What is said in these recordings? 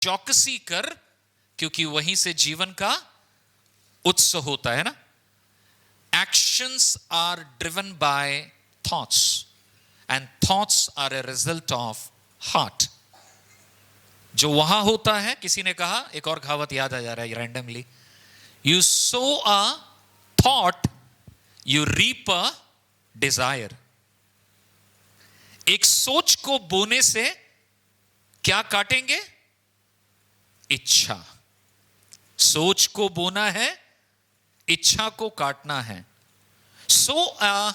चौकसी कर, क्योंकि वहीं से जीवन का उत्स होता है ना. Actions are driven by thoughts, and thoughts are a result of heart. जो वहां होता है, किसी ने कहा, एक और कहावत याद आ जा रहा है randomly, you sow a thought, you reap a desire. एक सोच को बोने से क्या काटेंगे? इच्छा. सोच को बोना है, इच्छा को काटना है. Sow a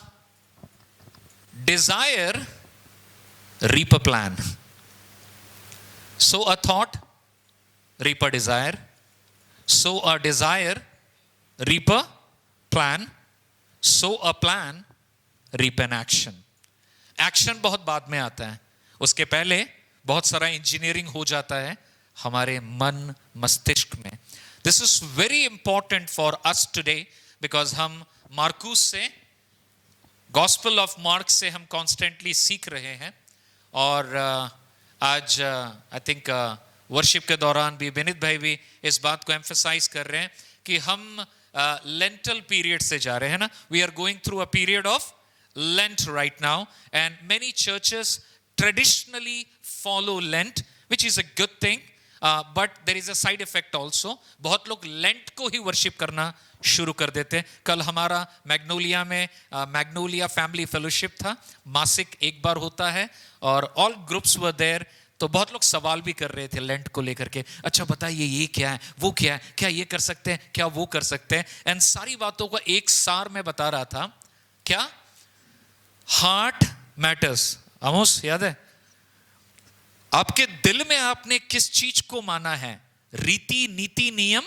desire, reap a plan. Sow a thought, reap a desire. Sow a desire, reap a plan. Sow a plan, reap an action. Action बहुत बाद में आता है, उसके पहले बहुत सारा इंजीनियरिंग हो जाता है हमारे मन मस्तिष्क में. This is very important for us today, because हम मार्कुस से, गॉस्पेल ऑफ मार्क से हम कॉन्स्टेंटली सीख रहे हैं. और आज आई थिंक वर्शिप के दौरान भी विनीत भाई भी इस बात को एम्फसाइज कर रहे हैं कि हम लेंटल पीरियड से जा रहे हैं ना. We are going through a period of Lent right now, and many churches traditionally follow Lent, which is a good thing, but there is a side effect also. बहुत लोग Lent को ही worship करना शुरू कर देते हैं. कल हमारा मैग्नोलिया में मैग्नोलिया फैमिली फेलोशिप था, मासिक एक बार होता है, और all groups were there. तो बहुत लोग सवाल भी कर रहे थे लेंट को लेकर के, अच्छा बताइए ये क्या है, वो क्या है, क्या ये कर सकते हैं, क्या वो कर सकते हैं. एंड सारी बातों को एक सार में बता रहा था. क्या? Heart matters. आमोस याद है? आपके दिल में आपने किस चीज को माना है? रीति नीति नियम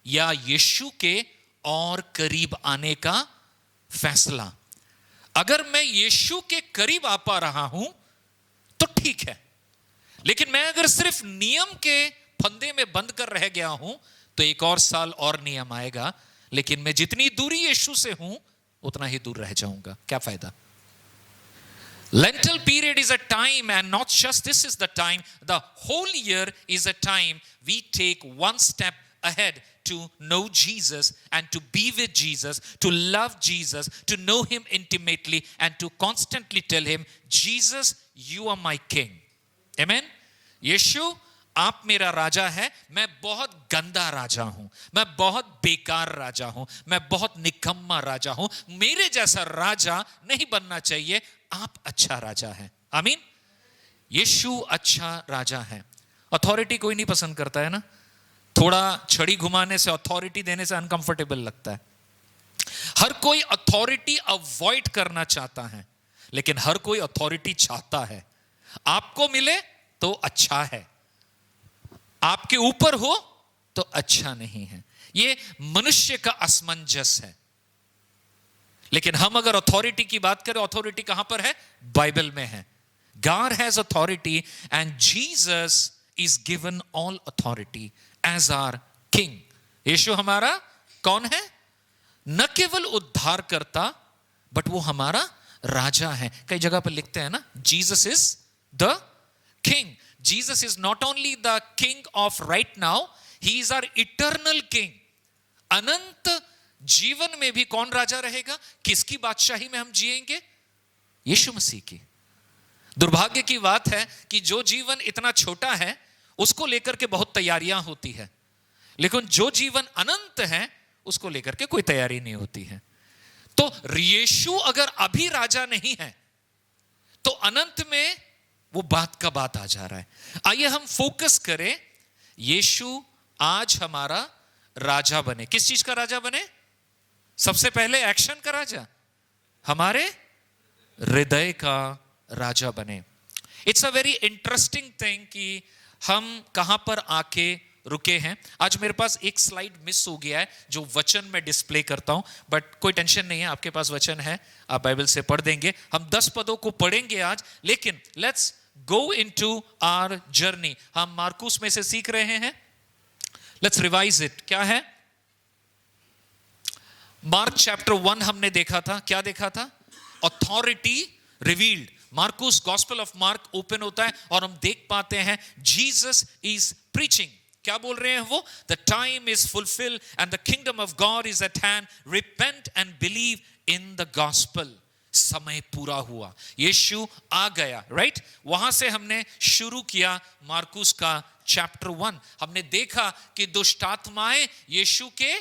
या यीशु के और करीब आने का फैसला? अगर मैं यीशु के करीब आ पा रहा हूं तो ठीक है, लेकिन मैं अगर सिर्फ नियम के फंदे में बंद कर रह गया हूं तो एक और साल और नियम आएगा, लेकिन मैं जितनी दूरी यीशु से हूं उतना ही दूर रह जाऊंगा. क्या फायदा? Lentil period is a time, and not just this is the time, the whole year is a time we take one step ahead to know Jesus and to be with Jesus, to love Jesus, to know him intimately, and to constantly tell him, Jesus, you are my king. Amen? यीशु, आप मेरा राजा है. मैं बहुत गंदा राजा हूं, मैं बहुत बेकार राजा हूं, मैं बहुत निकम्मा राजा हूं. मेरे जैसा राजा नहीं बनना चाहिए. आप अच्छा राजा है. आमीन. यीशु अच्छा राजा है. अथॉरिटी कोई नहीं पसंद करता है ना. थोड़ा छड़ी घुमाने से, अथॉरिटी देने से अनकंफर्टेबल लगता है. हर कोई अथॉरिटी अवॉइड करना चाहता है, लेकिन हर कोई अथॉरिटी चाहता है. आपको मिले तो अच्छा है, आपके ऊपर हो तो अच्छा नहीं है. ये मनुष्य का असमंजस है. लेकिन हम अगर अथॉरिटी की बात करें, अथॉरिटी कहां पर है? बाइबल में है. God has authority and Jesus is given all authority as our king. यीशु हमारा कौन है? न केवल उद्धार करता, बट वो हमारा राजा है. कई जगह पर लिखते हैं ना, Jesus is the king. Jesus is not only the king of right now, he is our eternal king. अनंत जीवन में भी कौन राजा रहेगा? किसकी बादशाही में हम जिएंगे? यीशु मसीह की. दुर्भाग्य की बात है कि जो जीवन इतना छोटा है उसको लेकर के बहुत तैयारियां होती है, लेकिन जो जीवन अनंत है उसको लेकर के कोई तैयारी नहीं होती है. तो यीशु अगर अभी राजा नहीं है तो अनंत में वो बात का बात आ जा रहा है. आइए हम फोकस करें, यीशु आज हमारा राजा बने. किस चीज का राजा बने? सबसे पहले एक्शन का राजा, हमारे हृदय का राजा बने. It's a very interesting thing कि हम कहां पर आके रुके हैं. आज मेरे पास एक स्लाइड मिस हो गया है जो वचन में डिस्प्ले करता हूं, बट कोई टेंशन नहीं है, आपके पास वचन है, आप बाइबल से पढ़ देंगे. हम 10 पदों को पढ़ेंगे आज, लेकिन let's go into our journey. हम मार्कुस में से सीख रहे हैं. Let's revise it. क्या है? मार्क चैप्टर 1 हमने देखा था. क्या देखा था? Authority revealed. Markus gospel of Mark open होता है और हम देख पाते हैं जीसस इज प्रीचिंग. क्या बोल रहे हैं वो? The time is fulfil and the kingdom of God is eight hand, repent and believe in the gospel. समय पूरा हुआ, यीशु आ गया. राइट, वहां से हमने शुरू किया मार्कुस का चैप्टर 1. हमने देखा कि दुष्ट आत्माएं यीशु के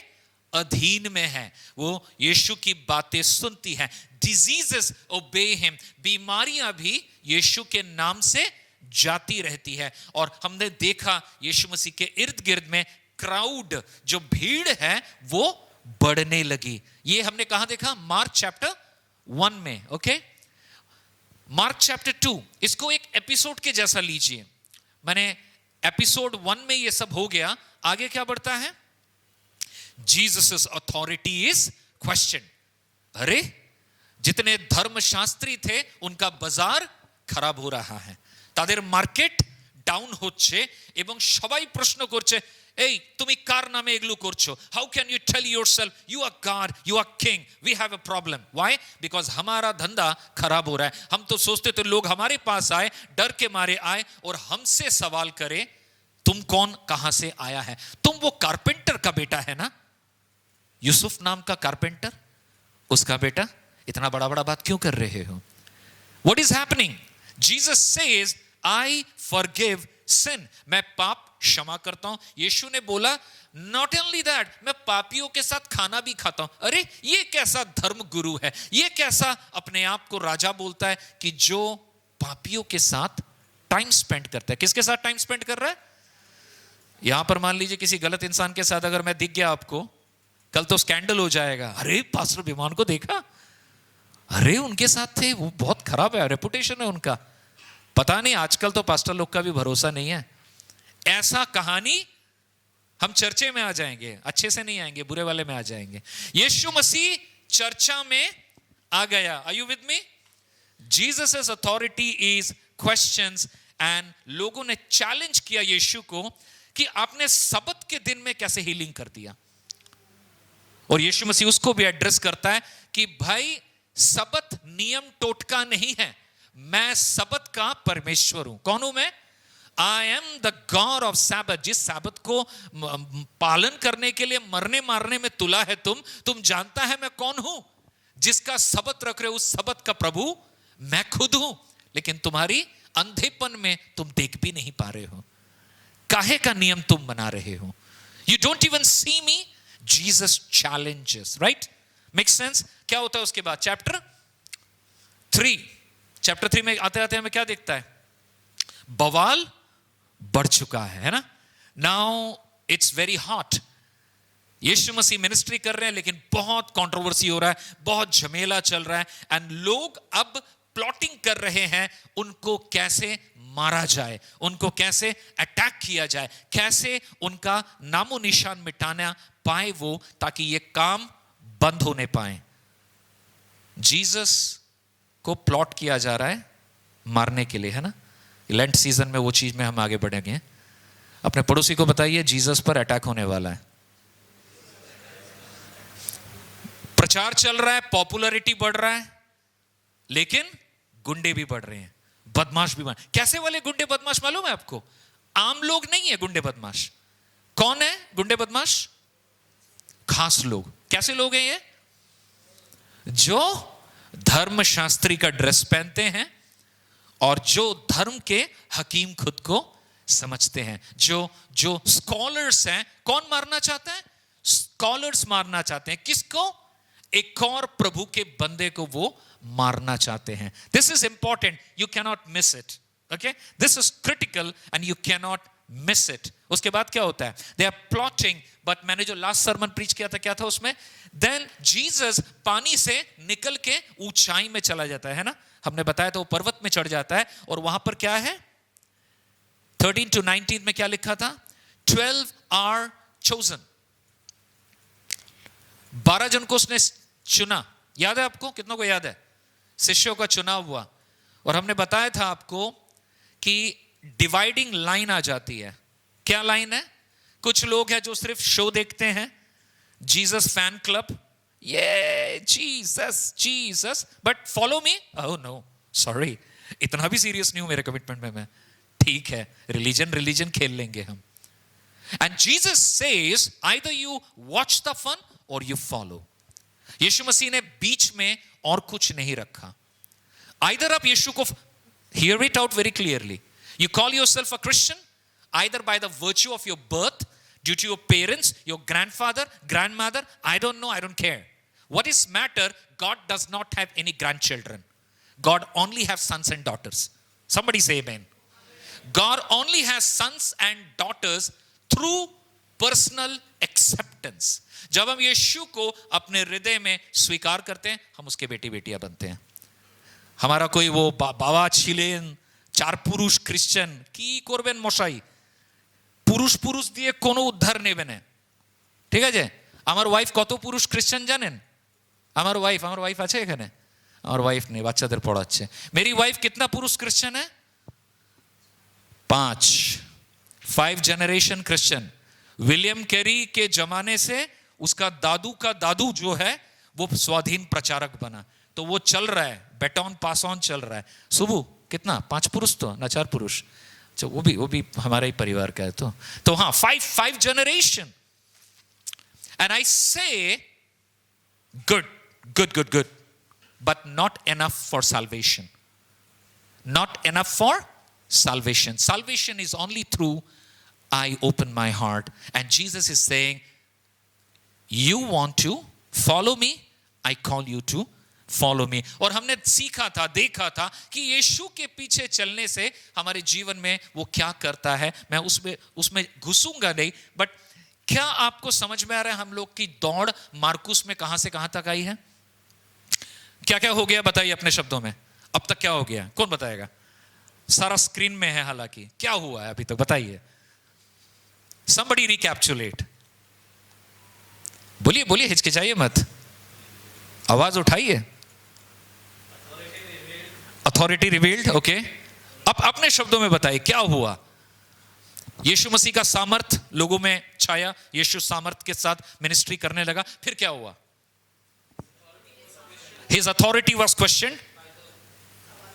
अधीन में है, वो यीशु की बातें सुनती हैं. डिजीजेस ओबे हिम, बीमारियां भी यीशु के नाम से जाती रहती है. और हमने देखा यीशु मसीह के इर्द गिर्द में क्राउड, जो भीड़ है, वो बढ़ने लगी. ये हमने कहां देखा? मार्क चैप्टर 1 में. ओके, मार्क चैप्टर 2, इसको एक एपिसोड के जैसा लीजिए. मैंने एपिसोड 1 में ये सब हो गया. आगे क्या बढ़ता है? Jesus authority is question. अरे, जितने धर्मशास्त्री थे उनका बाजार खराब हो रहा है, তাদের মার্কেট ডাউন হচ্ছে এবং সবাই প্রশ্ন করছে, এই তুমি কার নামে এগুলো করছো? How can you tell yourself you are God, you are king? We have a problem. Why? Because हमारा धंधा खराब हो रहा है. हम तो सोचते थे लोग हमारे पास आए, डर के मारे आए और हमसे सवाल करे, तुम कौन, कहां से आया है? तुम वो कारपेंटर का बेटा है ना, यूसुफ नाम का कारपेंटर, उसका बेटा. इतना बड़ा बड़ा बात क्यों कर रहे हो? What is happening? Jesus says I forgive sin, मैं पाप क्षमा करता हूं. यीशु ने बोला नॉट ओनली दैट, मैं पापियों के साथ खाना भी खाता हूं. अरे, ये कैसा धर्म गुरु है? ये कैसा अपने आप को राजा बोलता है कि जो पापियों के साथ टाइम स्पेंड करता है? किसके साथ टाइम स्पेंड कर रहा है? यहां पर मान लीजिए किसी गलत इंसान के साथ अगर मैं दिख गया आपको, कल तो स्कैंडल हो जाएगा. अरे, पास्टर विमान को देखा, अरे उनके साथ थे, वो बहुत खराब है, रेपुटेशन है उनका. पता नहीं, आजकल तो पास्टर लोग का भी भरोसा नहीं है. ऐसा कहानी हम चर्चे में आ जाएंगे, अच्छे से नहीं आएंगे, बुरे वाले में आ जाएंगे. यीशु मसीह चर्चा में आ गया. Are you with me? Jesus authority is questions, and लोगों ने चैलेंज किया यीशु को कि आपने सबत के दिन में कैसे हीलिंग कर दिया. और यीशु मसीह उसको भी एड्रेस करता है कि भाई, सबत नियम टोटका नहीं है, मैं सबत का परमेश्वर हूं. कौन हूं मैं? I am the God of Sabbath. जिस सैबत को पालन करने के लिए मरने मारने में तुला है तुम जानता है मैं कौन हूं? जिसका सबत रख रहे हो उस सबत का प्रभु मैं खुद हूं. लेकिन तुम्हारी अंधेपन में तुम देख भी नहीं पा रहे हो. काहे का नियम तुम बना रहे हो? You don't even see me. Jesus challenges. Right, make sense? क्या होता है उसके बाद? चैप्टर 3 में आते आते हमें क्या दिखता है? बवाल बढ़ चुका है ना. Now it's very hot. यीशु मसीह मिनिस्ट्री कर रहे हैं लेकिन बहुत कंट्रोवर्सी हो रहा है, बहुत झमेला चल रहा है. एंड लोग अब प्लॉटिंग कर रहे हैं उनको कैसे मारा जाए, उनको कैसे अटैक किया जाए, कैसे उनका नामो निशान मिटाना पाए वो, ताकि ये काम बंद होने पाए. जीसस को प्लॉट किया जा रहा है मारने के लिए, है ना. लेंट सीजन में वो चीज में हम आगे बढ़ेंगे. अपने पड़ोसी को बताइए जीसस पर अटैक होने वाला है. प्रचार चल रहा है, पॉपुलैरिटी बढ़ रहा है, लेकिन गुंडे भी बढ़ रहे हैं, बदमाश भी बढ़. कैसे वाले गुंडे बदमाश मालूम है आपको? आम लोग नहीं है गुंडे बदमाश. कौन है गुंडे बदमाश? खास लोग. कैसे लोग हैं ये? जो धर्मशास्त्री का ड्रेस पहनते हैं और जो धर्म के हकीम खुद को समझते हैं, जो स्कॉलर्स हैं. कौन मारना चाहता है? स्कॉलर्स मारना चाहते हैं. किसको? एक और प्रभु के बंदे को वो मारना चाहते हैं. This is important, you cannot miss it. Okay, this is critical and you cannot miss it. उसके बाद क्या होता है? They are plotting. बट मैंने जो लास्ट सर्मन प्रीच किया था, क्या था उसमें? देन जीसस पानी से निकल के ऊंचाई में चला जाता है ना. हमने बताया था वो पर्वत में चढ़ जाता है और वहां पर क्या है? 13 to 19 में क्या लिखा था? 12 are chosen. 12 जन को उसने चुना. याद है आपको? कितनों को याद है? शिष्यों का चुनाव हुआ. और हमने बताया था आपको कि डिवाइडिंग लाइन आ जाती है. क्या लाइन है? कुछ लोग हैं जो सिर्फ शो देखते हैं, जीसस फैन क्लब, ये Jesus Jesus, but follow me, oh no sorry, इतना भी सीरियस नहीं हूं मेरे कमिटमेंट में मैं, ठीक है, रिलीजन खेल लेंगे हम. And Jesus says either you watch the fun or you follow. यीशु मसीह ने बीच में और कुछ नहीं रखा. आइदर आप यीशु को, here it out very clearly, you call yourself a Christian either by the virtue of your birth, due to your parents, your grandfather, grandmother, I don't know, I don't care. What is matter, God does not have any grandchildren. God only has sons and daughters. Somebody say amen. God only has sons and daughters through personal acceptance. जब हम यीशु को अपने हृदय में स्वीकार करते हैं, हम उसके बेटी बेटियां बनते हैं. हमारा कोई वो बाबा छिलेन चार पुरुष क्रिश्चियन की করবেন মশাই, পুরুষ দিয়ে কোনো উদ্ধার নেবে না, ঠিক আছে? আমার ওয়াইফ কত পুরুষ ক্রিশ্চিয়ান জানেন? আমার ওয়াইফ আছে এখানে? আমার ওয়াইফ নেই, বাচ্চাদের পড়াচ্ছে. मेरी वाइफ कितना पुरुष क्रिश्चियन है? 5 जनरेशन क्रिश्चियन. विलियम कैरी के जमाने से उसका दादू का दादू जो है वो स्वाधीन प्रचारक बना, तो वो चल रहा है, बैटन पास ऑन चल रहा है. सुबह कितना 5 पुरुष तो ना 4 पुरुष, तो वो भी हमारा ही परिवार का है. तो हाँ, 5 जनरेशन. एंड आई से good, but not enough for salvation. Not enough for salvation. Salvation is only through I open my heart. And Jesus is saying, you want to follow me, I call you to follow me. और हमने सीखा था, देखा था कि यीशु के पीछे चलने से हमारे जीवन में वो क्या करता है. मैं उसमें घुसूंगा नहीं, बट क्या आपको समझ में आ रहा है हम लोग की दौड़ मार्कुस में कहां से कहां तक आई है? क्या क्या हो गया बताइए अपने शब्दों में. अब तक क्या हो गया, कौन बताएगा? सारा स्क्रीन में है, हालांकि क्या हुआ है अभी तक बताइए. Somebody recapitulate. बोलिए, हिचकिचाइए मत, आवाज उठाइए. Authority revealed. ओके, अब अपने शब्दों में बताइए क्या हुआ. यीशु मसीह का सामर्थ लोगों में छाया, यीशु सामर्थ के साथ मिनिस्ट्री करने लगा. फिर क्या हुआ? His authority was questioned,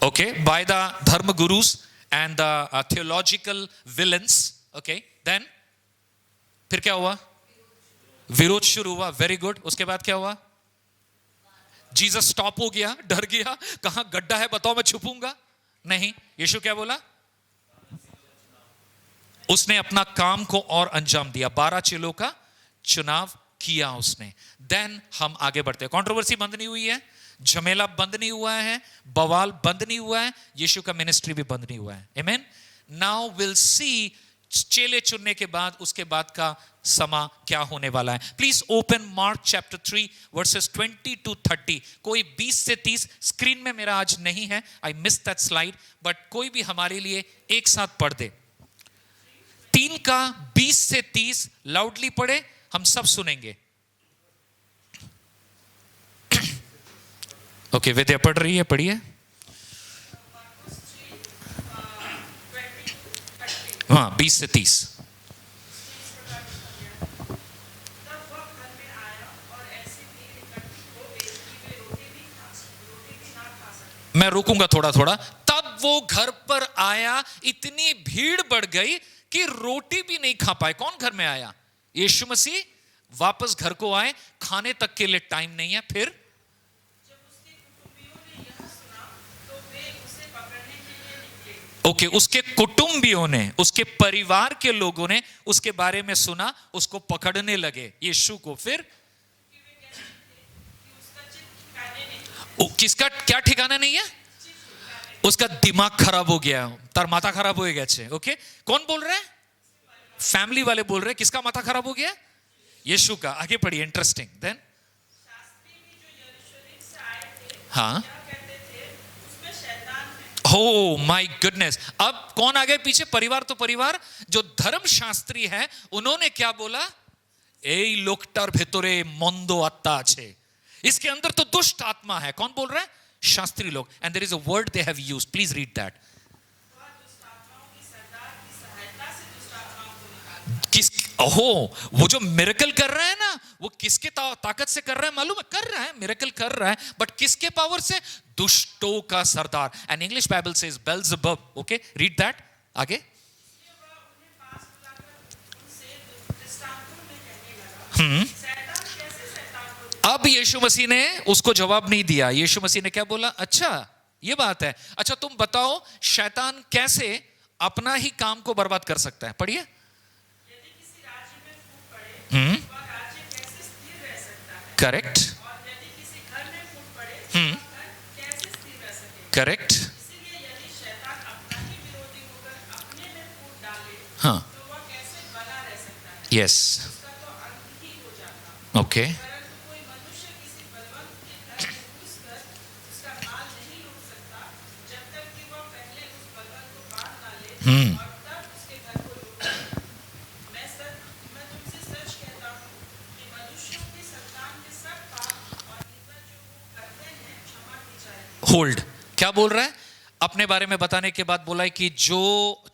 okay, by the dharma gurus and the theological villains. Okay, then फिर क्या हुआ? विरोध शुरू हुआ. Very good. उसके बाद क्या हुआ? जीसस स्टॉप हो गया, डर गया, कहां गड्ढा है बताओ मैं छुपूंगा नहीं. यीशु क्या बोला? उसने अपना काम को और अंजाम दिया. 12 चेलों का चुनाव किया उसने. देन हम आगे बढ़ते हैं. कंट्रोवर्सी बंद नहीं हुई है, झमेला बंद नहीं हुआ है, बवाल बंद नहीं हुआ है, यीशु का मिनिस्ट्री भी बंद नहीं हुआ है. आमेन. नाउ विल सी चेले चुनने के बाद उसके बाद का समा क्या होने वाला है. Please open mark chapter 3 versus 20 to 30. कोई 20 से 30 स्क्रीन में मेरा आज नहीं है, I miss that slide, but कोई भी हमारे लिए एक साथ पढ़ दे. 3 का 20 से 30 लाउडली पढ़े, हम सब सुनेंगे. ओके, विद्या पढ़ रही है, पढ़िए. हाँ, 20 से 30. मैं रुकूंगा थोड़ा. तब वो घर पर आया, इतनी भीड़ बढ़ गई कि रोटी भी नहीं खा पाए. कौन घर में आया? यीशु मसीह वापस घर को आए, खाने तक के लिए टाइम नहीं है. फिर ओके, उसके कुटुंबियों ने, उसके परिवार के लोगों ने उसके बारे में सुना, उसको पकड़ने लगे यीशु को. फिर किसका क्या ठिकाना नहीं है? उसका दिमाग खराब हो गया, तार माथा खराब हो गया. ओके, कौन बोल रहे हैं? फैमिली वाले बोल रहे हैं. किसका माथा खराब हो गया? यीशु का. आगे पढ़िए, इंटरेस्टिंग. देन हाँ, हो माय गुडनेस. अब कौन आ गए पीछे? परिवार. तो परिवार जो धर्मशास्त्री है उन्होंने क्या बोला? এই লোকটার ভেতরে মন্দ আত্মা আছে, इसके अंदर तो दुष्ट आत्मा है. कौन बोल रहा है? शास्त्री लोग. And there is a word they have used, please read that. किस, ओहो, वो जो मिरेकल कर रहा है ना, वो किसके ताकत से कर रहा है मालूम है? कर रहा है, मिरेकल कर रहा है, बट किसके पावर से? दुष्टों का सरदार. And English Bible says Beelzebub. Okay, read that. आगे. अब यीशु मसीह ने उसको जवाब नहीं दिया. यीशु मसीह ने क्या बोला? अच्छा ये बात है. अच्छा तुम बताओ शैतान कैसे अपना ही काम को बर्बाद कर सकता है? पढ़िए. करेक्ट. करेक्ट. हाँ. यस. ओके. होल्ड. क्या बोल रहा है? अपने बारे में बताने के बाद बोला है कि जो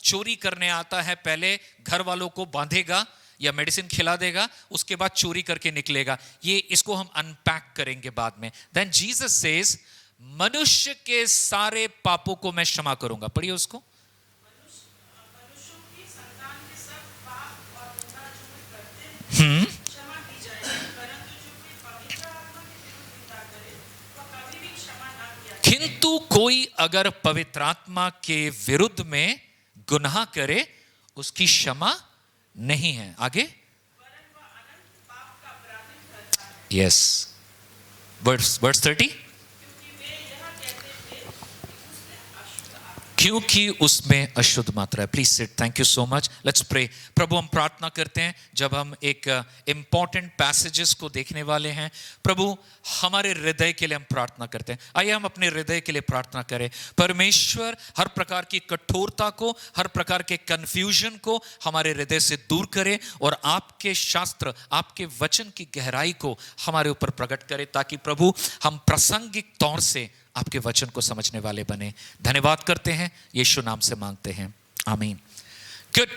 चोरी करने आता है पहले घर वालों को बांधेगा या मेडिसिन खिला देगा, उसके बाद चोरी करके निकलेगा. ये इसको हम अनपैक करेंगे बाद में. देन जीसस सेज मनुष्य के सारे पापों को मैं क्षमा करूंगा. पढ़िए उसको. किंतु कोई अगर पवित्र आत्मा के विरुद्ध में गुनाह करे उसकी क्षमा नहीं है. आगे. यस. वर्स 30. क्योंकि उसमें अशुद्ध मात्रा है. Please sit. Thank you so much. Let's pray. प्रभु हम प्रार्थना करते हैं जब हम एक इंपॉर्टेंट पैसेजेस को देखने वाले हैं. प्रभु हमारे हृदय के लिए हम प्रार्थना करते हैं. आइए हम अपने हृदय के लिए प्रार्थना करें. परमेश्वर हर प्रकार की कठोरता को, हर प्रकार के कंफ्यूजन को हमारे हृदय से दूर करे और आपके शास्त्र, आपके वचन की गहराई को हमारे ऊपर प्रकट करे, ताकि प्रभु हम प्रासंगिक तौर से आपके वचन को समझने वाले बने. धन्यवाद करते हैं, यीशु नाम से मांगते हैं, आमीन. गुड.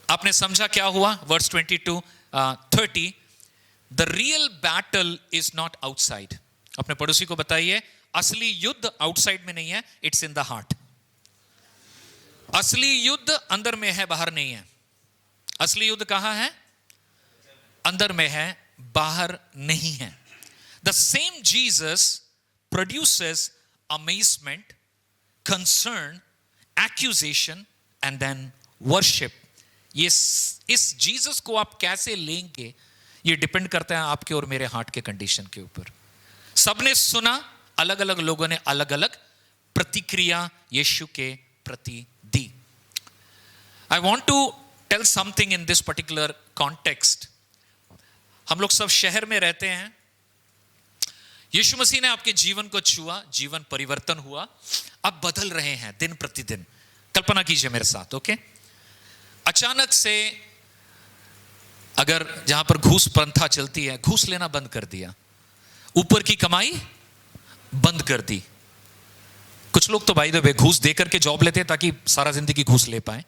आपने समझा क्या हुआ? Verse 22 30. The real battle is not outside. अपने पड़ोसी को बताइए असली युद्ध आउटसाइड में नहीं है, इट्स इन द हार्ट. असली युद्ध अंदर में है, बाहर नहीं है. असली युद्ध कहां है? अंदर में है, बाहर नहीं है. The same Jesus produces amazement, concern, accusation and then worship. ये इस जीसस को आप कैसे लेंगे ये डिपेंड करता है आपके और मेरे हार्ट के कंडीशन के ऊपर. सबने सुना, अलग अलग लोगों ने अलग अलग प्रतिक्रिया यीशु के प्रति दी. I want to tell something in this particular context. हम लोग सब शहर में रहते हैं. यीशु मसीह ने आपके जीवन को छुआ, जीवन परिवर्तन हुआ, आप बदल रहे हैं दिन प्रतिदिन. कल्पना कीजिए मेरे साथ. ओके. अचानक से अगर जहां पर घूस प्रथा चलती है, घूस लेना बंद कर दिया, ऊपर की कमाई बंद कर दी. कुछ लोग तो भाई दो घूस देकर के जॉब लेते हैं ताकि सारा जिंदगी घूस ले पाए.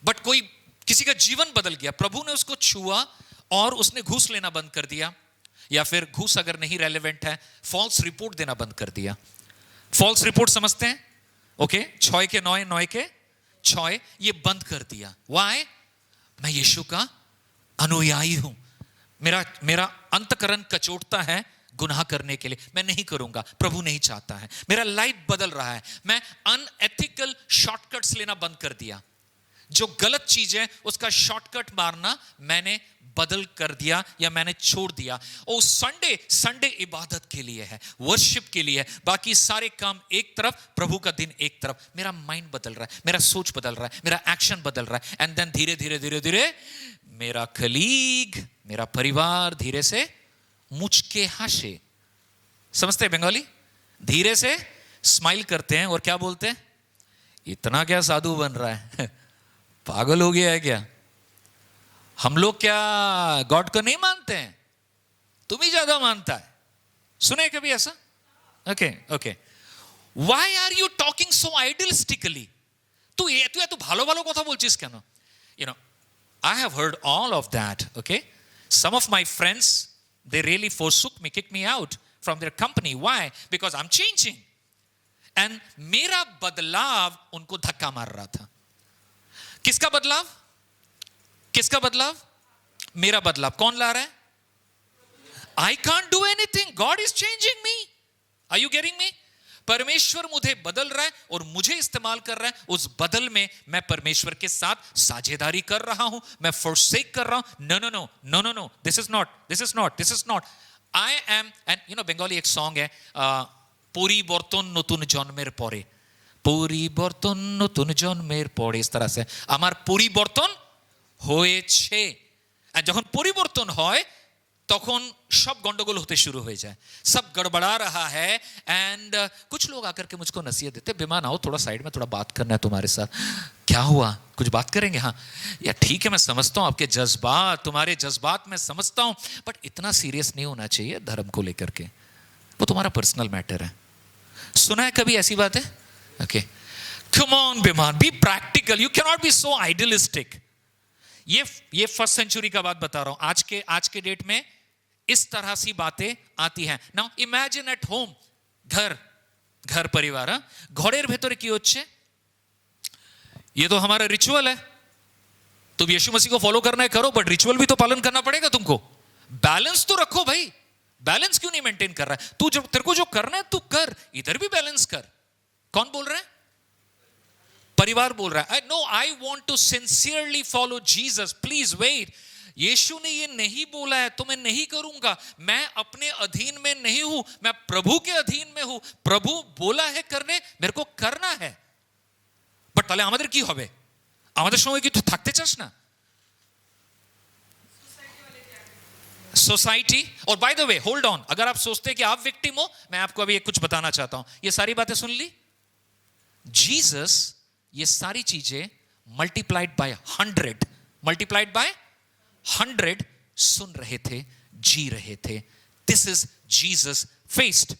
बट कोई किसी का जीवन बदल गया, प्रभु ने उसको छुआ और उसने घूस लेना बंद कर दिया. या फिर घूस अगर नहीं रेलेवेंट है, फॉल्स रिपोर्ट देना बंद कर दिया. फॉल्स रिपोर्ट समझते हैं? ओके. 6 के 9, 9 के 6, ये बंद कर दिया. व्हाई? मैं यीशु का अनुयायी हूं. मेरा अंतकरण कचोटता है गुनाह करने के लिए, मैं नहीं करूंगा, प्रभु नहीं चाहता है. मेरा लाइफ बदल रहा है. मैं अनएथिकल शॉर्टकट्स लेना बंद कर दिया. जो गलत चीज है उसका शॉर्टकट मारना मैंने बदल कर दिया या मैंने छोड़ दिया. ओ संडे इबादत के लिए है, वर्शिप के लिए है, बाकी सारे काम एक तरफ, प्रभु का दिन एक तरफ. मेरा माइंड बदल रहा है, मेरा सोच बदल रहा है, मेरा एक्शन बदल रहा है. एंड देन धीरे धीरे मेरा कलीग, मेरा परिवार धीरे से मुझके हंसे. समझते हैं बंगाली? धीरे से स्माइल करते हैं और क्या बोलते हैं? इतना क्या साधु बन रहा है, पागल हो गया है क्या? हम लोग क्या गॉड को नहीं मानते हैं? तुम ही ज्यादा मानता है. सुने कभी ऐसा? Okay. Why are you talking so idealistically? तू এত ভালো ভালো কথা বলছিস কেন? You know, I have heard all of that. Okay, some of my friends, they really forsook me, kicked me out from their company. Why? Because I'm changing. And मेरा बदलाव उनको धक्का मार रहा था. किसका बदलाव? किसका बदलाव? मेरा बदलाव. कौन ला रहा है? I can't do anything. God is changing me. Are you getting me? परमेश्वर मुझे बदल रहा है और मुझे इस्तेमाल कर रहा है. उस बदल में मैं परमेश्वर के साथ साझेदारी कर रहा हूं. मैं forsake कर रहा हूं. No. This is not. I am, and you know, Bengali एक song है, পরিবর্তন নতুন জন্মের পরে. পরিবর্তন নতুন জন্মের পরে, इस तरह से আমার পরিবর্তন হয়েছে. আর যখন পরিবর্তন হয় তখন सब गंडगोल होते शुरू हो जाए. सब गड़बड़ा रहा है. एंड कुछ लोग आकर के मुझको नसीहत देते, बेमान आओ थोड़ा साइड में, थोड़ा बात करना है तुम्हारे साथ. क्या हुआ? कुछ बात करेंगे? हाँ या ठीक है, मैं समझता हूँ आपके जज्बात, तुम्हारे जज्बात मैं समझता हूँ, बट इतना सीरियस नहीं होना चाहिए धर्म को लेकर के. वो तुम्हारा पर्सनल मैटर है. सुना है कभी ऐसी बात है? Okay, come on Beman, be practical. You can not be so idealistic. ये फर्स्ट सेंचुरी का बात बता रहा हूं. आज के डेट में इस तरह सी बातें आती हैं. नाउ इमेजिन एट होम, घर परिवार, घरेर भेतरे की होच्छे. ये तो हमारा रिचुअल है. तुम यीशु मसीह को फॉलो करना है करो, बट रिचुअल भी तो पालन करना पड़ेगा तुमको. बैलेंस तो रखो भाई. बैलेंस क्यों नहीं मेंटेन कर रहा है? तू जो तेरे को जो करना है तू कर, इधर भी बैलेंस कर. कौन बोल रहा है? परिवार बोल रहा है. No, I want to sincerely follow Jesus. Please wait. यीशु ने ये नहीं बोला है तो मैं नहीं करूंगा. मैं अपने अधीन में नहीं हूं, मैं प्रभु के अधीन में हूं. प्रभु बोला है करने, मेरे को करना है. बट তাহলে আমাদের কি হবে? আমাদের সময় কি তুই থাকতে চাস না? सोसाइटी. और by the way, hold on, अगर आप सोचते हैं कि आप विक्टिम हो, मैं आपको अभी कुछ बताना चाहता हूं. ये सारी बातें सुन ली. जीसस ये सारी चीजें मल्टीप्लाइड बाय 100 सुन रहे थे, जी रहे थे. This is Jesus faced.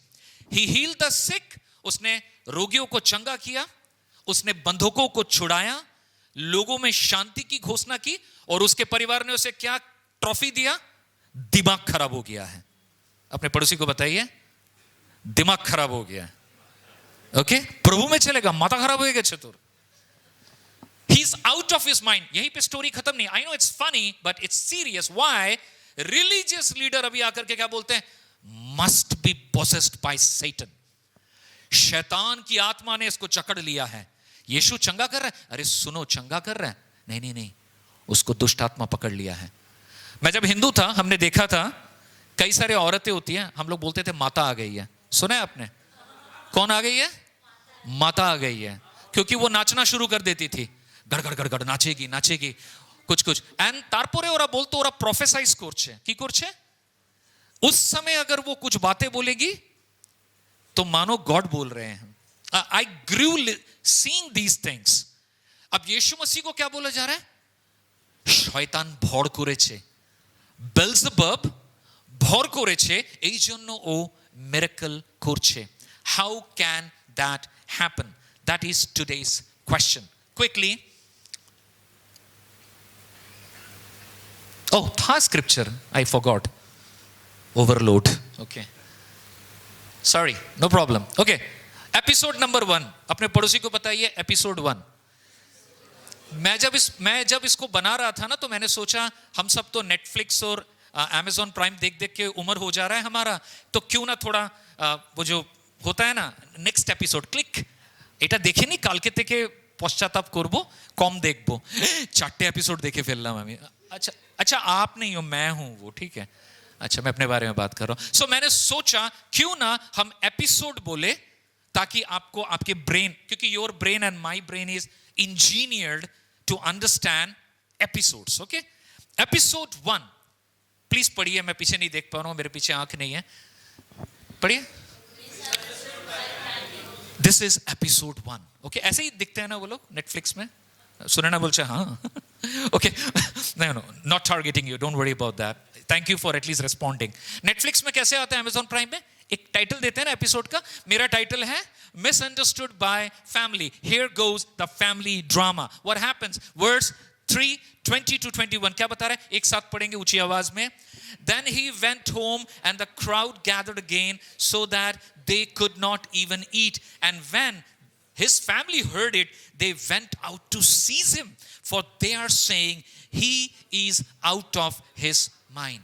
He healed the sick. उसने रोगियों को चंगा किया. उसने बंधकों को छुड़ाया. लोगों में शांति की घोषणा की. और उसके परिवार ने उसे क्या ट्रॉफी दिया? दिमाग खराब हो गया है. अपने पड़ोसी को बताइए, दिमाग खराब हो गया है. ओके, प्रभु में चलेगा, माता खराब हो गया चतुर. He's out of his mind. यहीं पे स्टोरी खत्म नहीं. I know it's funny, but it's serious. Why? Religious leader अभी आकर के क्या बोलते हैं? Must be possessed by Satan. शैतान की आत्मा ने इसको जकड़ लिया है. यीशु चंगा कर रहा है. अरे सुनो, चंगा कर रहा है? नहीं, उसको दुष्ट आत्मा पकड़ लिया है. मैं जब हिंदू था, हमने देखा था कई सारे औरतें होती हैं, हम लोग बोलते थे माता आ गई है. सुना है आपने? कौन आ गई है? माता आ गई है. क्योंकि वो नाचना शुरू कर देती थी. गड़ नाचेगी कुछ. एंड तारपरे ओरा बोलतो ओरा प्रोफेसाइज करछे. की करछे? उस समय अगर वो कुछ बातें बोलेगी तो मानो गॉड बोल रहे हैं. आई ग्रू सीइंग दीज थिंग्स. अब यीशु मसीह को क्या बोला जा रहा है? শয়তান ভর করেছে, বেলজেবুব ভর করেছে, এই জন্য ও মিরাকল করছে. How can that happen? That is today's question. Quickly. Oh, था scripture. I forgot. Overload. Okay. Sorry. No problem. Okay. Episode number 1. अपने पड़ोसी को बताइए, episode 1. मैं जब इसको बना रहा था ना, तो मैंने सोचा हम सब तो Netflix और Amazon Prime देख के उम्र हो जा रहा है हमारा, तो क्यों ना थोड़ा वो जो होता है ना, नेक्स्ट एपिसोड क्लिक, এটা দেখে নি, কালকে থেকে পশ্চাতাপ করব, কম দেখবো. 4 एपिसोड देखे ফেললাম আমি. अच्छा आप नहीं हो, मैं हूं वो. ठीक है, अच्छा मैं अपने बारे में बात कर रहा हूं. सो मैंने सोचा क्यों ना हम एपिसोड बोले, ताकि आपको आपके ब्रेन, क्योंकि your brain and my brain is engineered to understand episodes. Okay, episode 1 please पढ़िए. मैं पीछे नहीं देख पा रहा हूं, मेरे पीछे आंख नहीं है. पढ़िए. This is episode 1. ओके, ऐसे ही दिखते हैं ना वो लोग नेटफ्लिक्स में. सुने ना बोलचे हाँ. Okay, no, not targeting you, don't worry about that. Thank you for at least responding. Netflix में कैसे आता है? अमेजॉन प्राइम में एक टाइटल देते हैं ना एपिसोड का. मेरा टाइटल है misunderstood by family. Here goes the family drama. What happens? Verse 3:20-21 क्या बता रहा है, एक साथ पढ़ेंगे ऊंची आवाज में. Then he went home and the crowd gathered again so that they could not even eat. And when his family heard it, they went out to seize him, for they are saying he is out of his mind.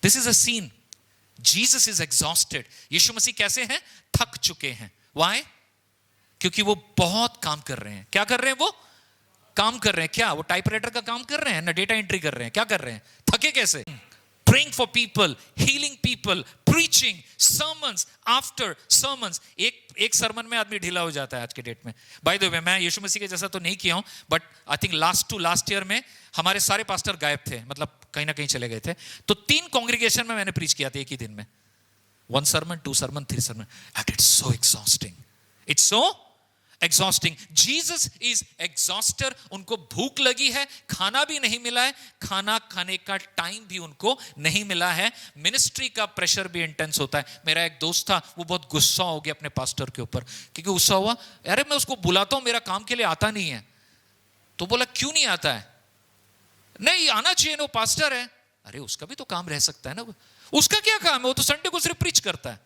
This is a scene. Jesus is exhausted. यीशु मसीह कैसे हैं? थक चुके हैं. Why? क्योंकि वो बहुत काम कर रहे हैं. क्या कर रहे हैं? वो काम कर रहे हैं. क्या वो टाइपराइटर का काम कर रहे हैं ना, डेटा एंट्री कर रहे हैं? क्या कर रहे हैं? थके कैसे? Praying for people, healing people, preaching sermons after sermons. एक सरमन में आदमी ढीला हो जाता है आज के डेट में. बाय द वे, मैं यीशु मसीह के जैसा तो नहीं किया हूं, but I think last year में हमारे सारे पास्टर गायब थे, मतलब कहीं ना कहीं चले गए थे. तो 3 कांग्रीगेशन में मैंने प्रीच किया था एक ही दिन में. 1 sermon, 2 sermon, 3 sermon. And it's so exhausting. It's so exhausting. Jesus is exhausted. उनको भूख लगी है, खाना भी नहीं मिला है, खाना खाने का टाइम भी उनको नहीं मिला है. मिनिस्ट्री का प्रेशर भी इंटेंस होता है. मेरा एक दोस्त था, वो बहुत गुस्सा हो गया अपने पास्टर के ऊपर, क्योंकि गुस्सा हुआ, अरे मैं उसको बुलाता हूं, मेरा काम के लिए आता नहीं है. तो बोला क्यों नहीं आता है? नहीं आना चाहिए ना, वो पास्टर है. अरे उसका भी तो काम रह सकता है ना. उसका क्या काम है? वो तो संडे को सिर्फ प्रीच करता है,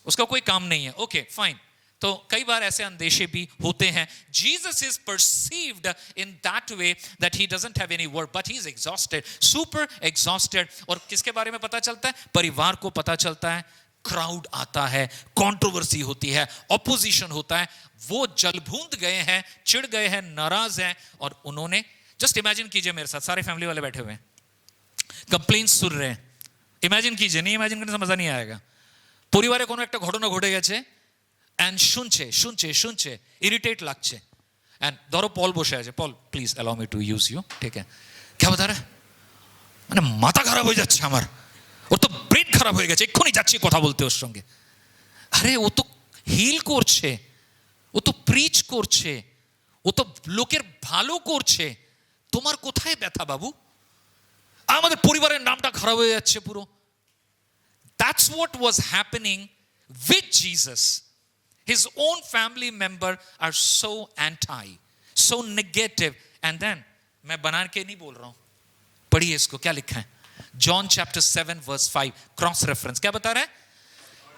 उसका कोई काम नहीं है. Okay fine. तो कई बार ऐसे अंदेशे भी होते हैं. Jesus is perceived in that way that he doesn't have any word, but he is exhausted, super exhausted. और किसके बारे में पता चलता है? परिवार को पता चलता है. क्राउड आता है, कंट्रोवर्सी होती है, ऑपोजिशन होता है. वो जलभूंद गए हैं, चिढ़ गए हैं, नाराज हैं. और उन्होंने, जस्ट इमेजिन कीजिए मेरे साथ, सारे फैमिली वाले बैठे हुए हैं, कंप्लेंट सुन रहे हैं. इमेजिन कीजिए, नहीं इमेजिन करने से मजा नहीं आएगा. পরিবারে কোনো একটা ঘটনা ঘটে গেছে, and শুনছে ইরিটেট লাগছে. এন্ড ধরো পল বসে আছে, Paul please allow me to use you, ঠিক है, क्या बता रहा है? মানে মাথা খারাপ হয়ে যাচ্ছে আমার, ওর তো ব্রেন খারাপ হয়ে গেছে, এক্ষুনি যাচ্ছি কথা বলতে ওর সঙ্গে. আরে ও তো হিল করছে, ও তো প্রিচ করছে, ও তো লোকের ভালো করছে, তোমার কোথায় ব্যথা বাবু? আমাদের পরিবারের নামটা খারাপ হয়ে যাচ্ছে পুরো. That's what was happening with Jesus. His own family member are so anti, so negative. And then, मैं बना के नहीं बोल रहा हूं, पढ़िए इसको, क्या लिखा है? John chapter 7 verse 5, cross reference. क्या बता रहा है?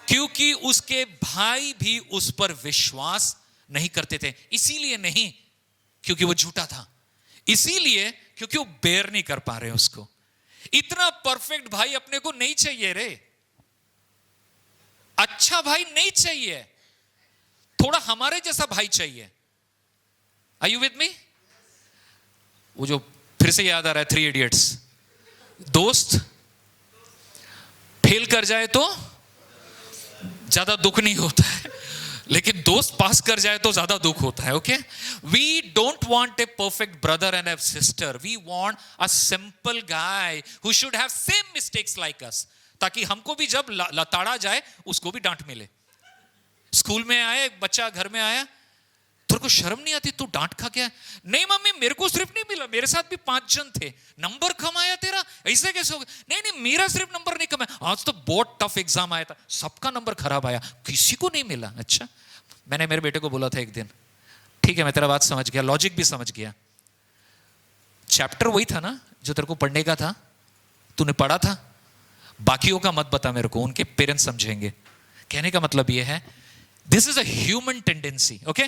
क्योंकि उसके भाई भी उस पर विश्वास नहीं करते थे. इसीलिए नहीं क्योंकि वो झूठा था, इसीलिए क्योंकि वो बेयर नहीं कर पा रहे उसको. इतना परफेक्ट भाई अपने को नहीं चाहिए रे. अच्छा भाई नहीं चाहिए, थोड़ा हमारे जैसा भाई चाहिए. Are you with me? वो जो फिर से याद आ रहा है 3 Idiots. दोस्त फेल कर जाए तो ज्यादा दुख नहीं होता है, लेकिन दोस्त पास कर जाए तो ज्यादा दुख होता है. Okay, we don't want a perfect brother and a sister. We want a simple guy who should have same mistakes like us, ताकि हमको भी जब लताड़ा जाए उसको भी डांट मिले. स्कूल में आया एक बच्चा, घर में आया, तेरे को शर्म नहीं आती, तू डांट खा गया? नहीं मम्मी, मेरे को सिर्फ नहीं मिला, मेरे साथ भी 5 जन थे. नंबर कम आया तेरा, ऐसे कैसे हो गया? नहीं मेरा सिर्फ नंबर नहीं कम आया, आज तो बहुत टफ एग्जाम आया था, सबका नंबर खराब आया, किसी को नहीं मिला. अच्छा, मैंने मेरे बेटे को बोला था एक दिन, ठीक है मैं तेरा बात समझ गया, लॉजिक भी समझ गया, चैप्टर वही था ना जो तेरे को पढ़ने का था, तूने पढ़ा था, बाकियों का मत बता मेरे को, उनके पेरेंट्स समझेंगे. कहने का मतलब यह है, this is a human tendency. Okay,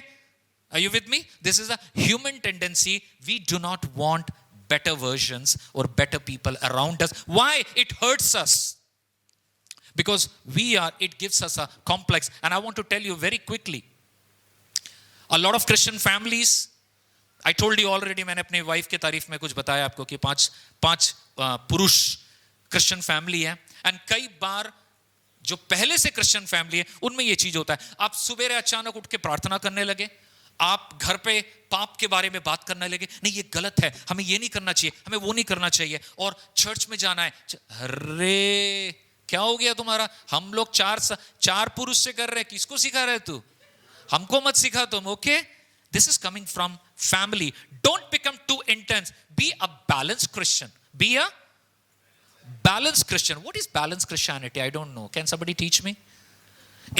are you with me? This is a human tendency. We do not want better versions or better people around us. Why? It hurts us because it gives us a complex. And I want to tell you very quickly, a lot of Christian families, I told you already, मैंने अपनी wife के तारीफ में कुछ बताया आपको कि 5 पुरुष क्रिश्चियन फैमिली है. एंड कई बार जो पहले से क्रिश्चियन फैमिली है उनमें यह चीज होता है, आप सुबह अचानक उठ के प्रार्थना करने लगे, आप घर पे पाप के बारे में बात करने लगे, नहीं ये गलत है, हमें ये नहीं करना चाहिए, हमें वो नहीं करना चाहिए, और चर्च में जाना है. अरे क्या हो गया तुम्हारा? हम लोग 4 पुरुष से कर रहे हैं, किसको सिखा रहे तू? हमको मत सिखा तुम. Okay, this is coming from family. Don't become too intense, be a balanced Christian, be a balanced Christian. What is balanced Christianity? I don't know. Can somebody teach me?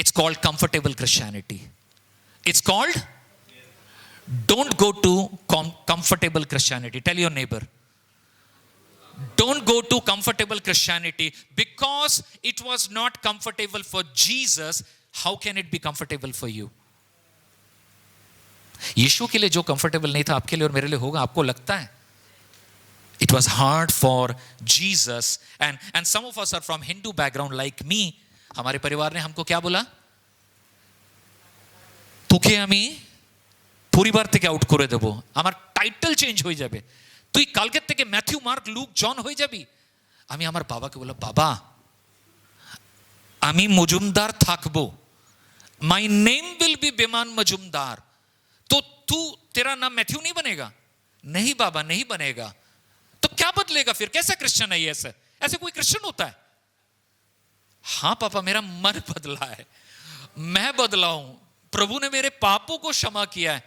It's called comfortable Christianity. It's called Don't go to comfortable Christianity. Tell your neighbor. Don't go to comfortable Christianity. Because it was not comfortable for Jesus, how can it be comfortable for you? यीशु के लिए जो comfortable नहीं था आपके लिए और मेरे लिए होगा, आपको लगता है? It was hard for Jesus. And some of us are from Hindu background like me. हमारे परिवार ने हमको क्या बोला? তোকে আমি পরিবার থেকে আউট করে দেব, আমার টাইটেল চেঞ্জ হয়ে যাবে, তুই কালকের থেকে ম্যাথিউ, মার্ক, লুক, জন হয়ে যাবি। আমি আমার বাবাকে বললাম, বাবা আমি মজুমদার থাকবো, my name will be Beman Majumdar, तो तू तेरा नाम मैथ्यू नहीं बनेगा? नहीं बाबा नहीं बनेगा। तो क्या बदलेगा फिर? कैसा क्रिश्चियन है ये? ऐसे कोई क्रिश्चियन होता है? हाँ पापा मेरा मन बदला है, मैं बदला हूं, प्रभु ने मेरे पापों को क्षमा किया है।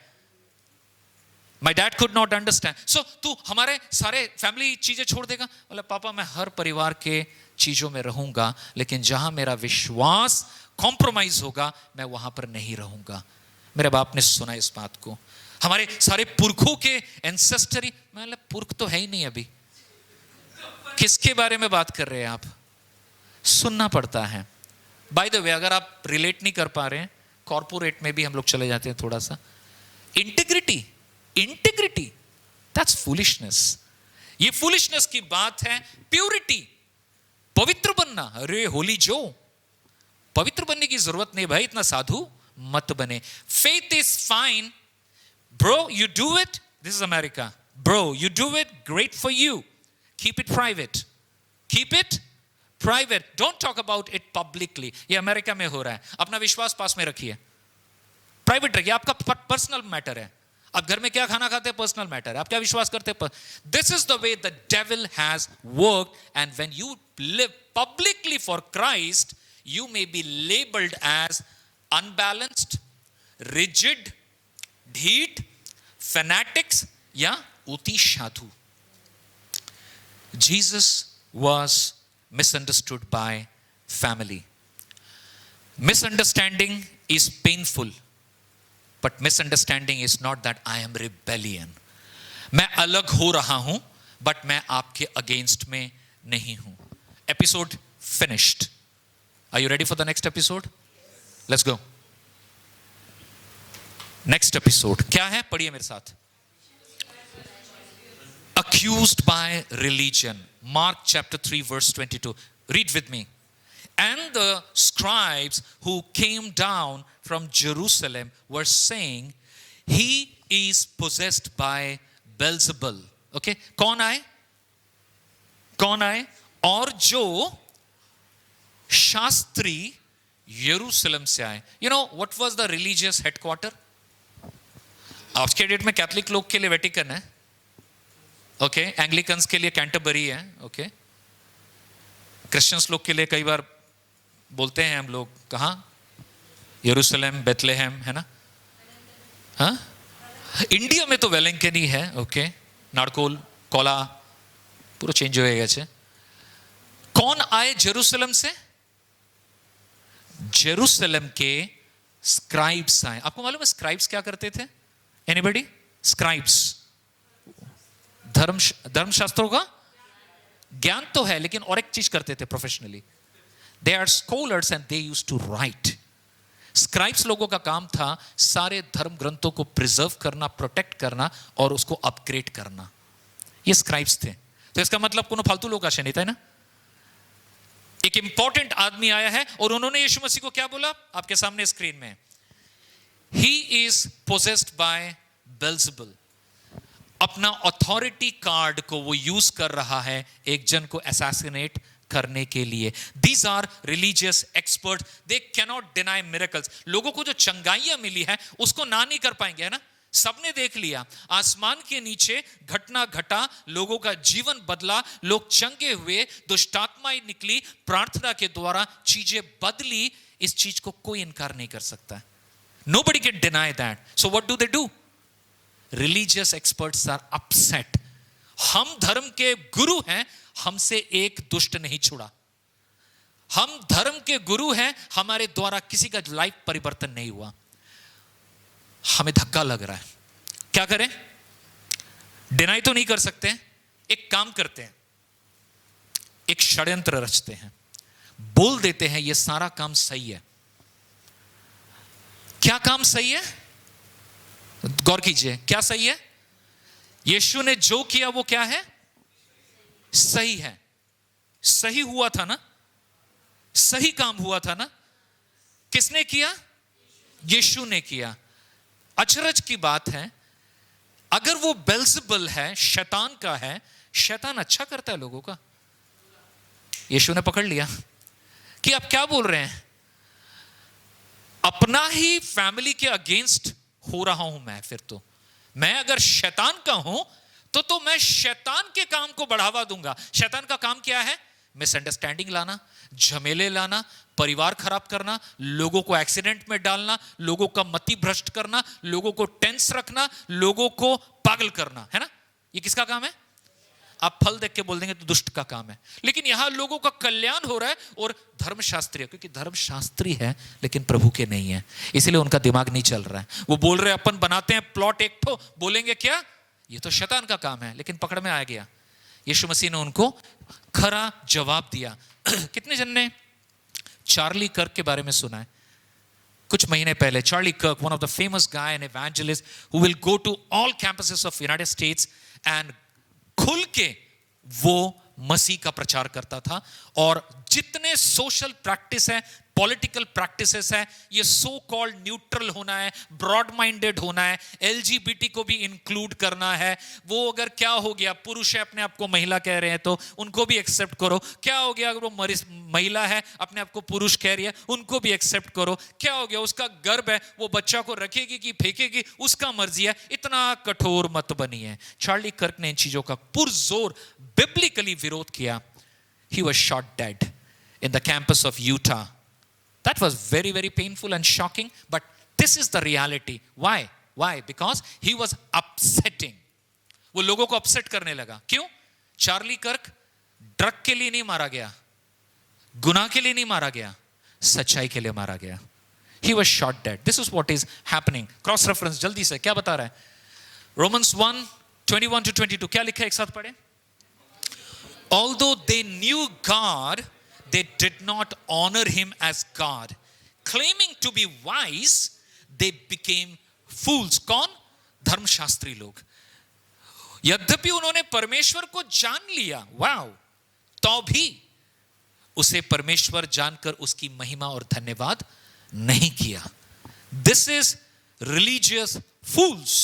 My dad could not understand. So तू हमारे सारे फैमिली चीजें छोड़ देगा? बोला पापा मैं हर परिवार के चीजों में रहूंगा, लेकिन जहां मेरा विश्वास कॉम्प्रोमाइज होगा मैं वहां पर नहीं रहूंगा। मेरे बाप ने सुना इस बात को। हमारे सारे पुरखों के एंसेस्टरी, मतलब पुरख तो है ही नहीं, अभी किसके बारे में बात कर रहे हैं आप? सुनना पड़ता है। बाय द वे अगर आप रिलेट नहीं कर पा रहे हैं, कॉर्पोरेट में भी हम लोग चले जाते हैं थोड़ा सा। Integrity that's foolishness. ये फूलिशनेस की बात है। प्योरिटी, पवित्र बनना, अरे होली जो, पवित्र बनने की जरूरत नहीं भाई, इतना साधु मत बने। Faith is fine bro, you do it, this is America, bro you do it, great for you, keep it private, keep it private, don't talk about it publicly. ये अमेरिका में हो रहा है। अपना विश्वास पास में रखिए, प्राइवेट रखिए, आपका पर्सनल मैटर है। आप घर में क्या खाना खाते हैं पर्सनल मैटर है, आप क्या विश्वास करते हैं। This is the way the devil has worked, and when you live publicly for Christ, you may be labeled as unbalanced, rigid, ढीठ, fanatics या अति साधु। Jesus was misunderstood by family. Misunderstanding is painful, but misunderstanding is not that I am rebellion. मैं अलग हो रहा हूं, but मैं आपके अगेंस्ट में नहीं हूं। Episode finished. Are you ready for the next episode? Let's go. Next episode क्या है? पढ़िए मेरे साथ। Accused by religion. Mark chapter 3 verse 22. Read with me. And the scribes who came down from Jerusalem were saying, he is possessed by Beelzebul. Okay? कौन आए? कौन आए? और जो शास्त्री यरूशलेम से आए। You know what was the religious headquarter? आज के डेट में कैथलिक लोग के लिए वेटिकन है, ओके, एंग्लिकन्स के लिए कैंटरबरी है, ओके, क्रिश्चियंस लोग के लिए कई बार बोलते हैं हम लोग कहाँ, यरूशलेम, बेथलेहम, है ना? हाँ, इंडिया में तो वेलिंगटन ही है, ओके, नारकोल, कोला पूरा चेंज हो गया। कौन आए जेरूशलेम से? जेरूशलेम के स्क्राइब्स आए। आपको मालूम है स्क्राइब्स क्या करते थे? एनीबॉडी? स्क्राइब्स धर्मशास्त्रों का ज्ञान तो है, लेकिन और एक चीज करते थे professionally. They are scholars and they used to write. Scribes लोगों का काम था सारे धर्म ग्रंथों को प्रिजर्व करना, प्रोटेक्ट करना और उसको अपग्रेड करना। ये स्क्राइब्स थे। तो इसका मतलब कोनो फालतू लोग आशा नहीं था ना। एक इंपॉर्टेंट आदमी आया है और उन्होंने यीशु मसीह को क्या बोला? आपके सामने स्क्रीन में, ही इज पोजेस्ड बाय बेल्जेबुल। अपना अथॉरिटी कार्ड को वो यूज कर रहा है एक जन को असैसिनेट करने के लिए। These are religious expert, they cannot deny miracles. लोगों को जो चंगाइयां मिली है उसको ना नहीं कर पाएंगे, है ना? सबने देख लिया, आसमान के नीचे घटना घटा, लोगों का जीवन बदला, लोग चंगे हुए, दुष्टात्माएं निकली, प्रार्थना के द्वारा चीजें बदली। इस चीज को कोई इनकार नहीं कर सकता है। Nobody can deny that. So what do they do? Religious experts are upset. हम धर्म के गुरु हैं, हमसे एक दुष्ट नहीं छुड़ा। हम धर्म के गुरु हैं, हमारे द्वारा किसी का लाइफ परिवर्तन नहीं हुआ। हमें धक्का लग रहा है, क्या करें? डिनाई तो नहीं कर सकते, एक काम करते हैं, एक षड्यंत्र रचते हैं, बोल देते हैं ये सारा काम सही है। क्या काम सही है? गौर कीजिए, क्या सही है? यीशु ने जो किया वो क्या है? सही है। सही हुआ था ना? सही काम हुआ था ना? किसने किया? यीशु ने किया। अचरज की बात है, अगर वो बेल्ज़ेबुल है, शैतान का है, शैतान अच्छा करता है लोगों का। यीशु ने पकड़ लिया कि आप क्या बोल रहे हैं, अपना ही फैमिली के अगेंस्ट हो रहा हूं मैं, फिर तो मैं अगर शैतान का हूं तो मैं शैतान के काम को बढ़ावा दूंगा। शैतान का काम क्या है? मिसअंडरस्टैंडिंग लाना, झमेले लाना, परिवार खराब करना, लोगों को एक्सीडेंट में डालना, लोगों का मति भ्रष्ट करना, लोगों को टेंस रखना, लोगों को पागल करना, है ना? ये किसका काम है? आप फल देख के बोल देंगे तो दुष्ट का काम है, लेकिन यहां लोगों का कल्याण हो रहा है। और धर्मशास्त्री, क्योंकि धर्मशास्त्री है लेकिन प्रभु के नहीं है, इसलिए उनका दिमाग नहीं चल रहा है। वो बोल रहे अपन बनाते हैं प्लॉट एक ठो, बोलेंगे क्या ये तो शैतान का काम है, लेकिन पकड़ में आ गया। यीशु मसीह ने उनको खरा जवाब दिया। कितने जन ने चार्ली कर्क के बारे में सुना है? कुछ महीने पहले Charlie Kirk, one of the famous guy and evangelist who will go to all campuses of United States and खुल के वो मसीह का प्रचार करता था। और जितने सोशल प्रैक्टिस है, पॉलिटिकल प्रैक्टिसेस है, ये सो कॉल्ड न्यूट्रल होना है, ब्रॉड माइंडेड होना है, एलजीबीटी को भी इंक्लूड करना है। वो अगर क्या हो गया, पुरुष है अपने आप को महिला कह रहे हैं तो उनको भी एक्सेप्ट करो। क्या हो गया अगर वो महिला है अपने आप को पुरुष कह रही है, उनको भी एक्सेप्ट करो। क्या हो गया उसका गर्भ है, वो बच्चा को रखेगी कि फेंकेगी उसका मर्जी है। इतना कठोर मत बनिए। चार्ली कर्क ने इन चीजों का पुरजोर बिब्लिकली विरोध किया। He was shot dead in the campus of Utah. That was very, very painful and shocking, but this is the reality. Why? Why? Because he was upsetting. वो लोगों को अपसेट करने लगा। क्यों? चार्ली कर्क ड्रग के लिए नहीं मारा गया, गुनाह के लिए नहीं मारा गया, सच्चाई के लिए मारा गया। He was shot dead. This is what is happening. Cross reference जल्दी से क्या बता रहा है? Romans 1:21 to 22 क्या लिखा है, एक साथ पढ़े। Although they knew God, they did not honor him as God. Claiming to be wise, they became fools. कौन? धर्मशास्त्री लोग। यद्यपि उन्होंने परमेश्वर को जान लिया, वाओ, तो भी उसे परमेश्वर जानकर उसकी महिमा और धन्यवाद नहीं किया। This is religious fools.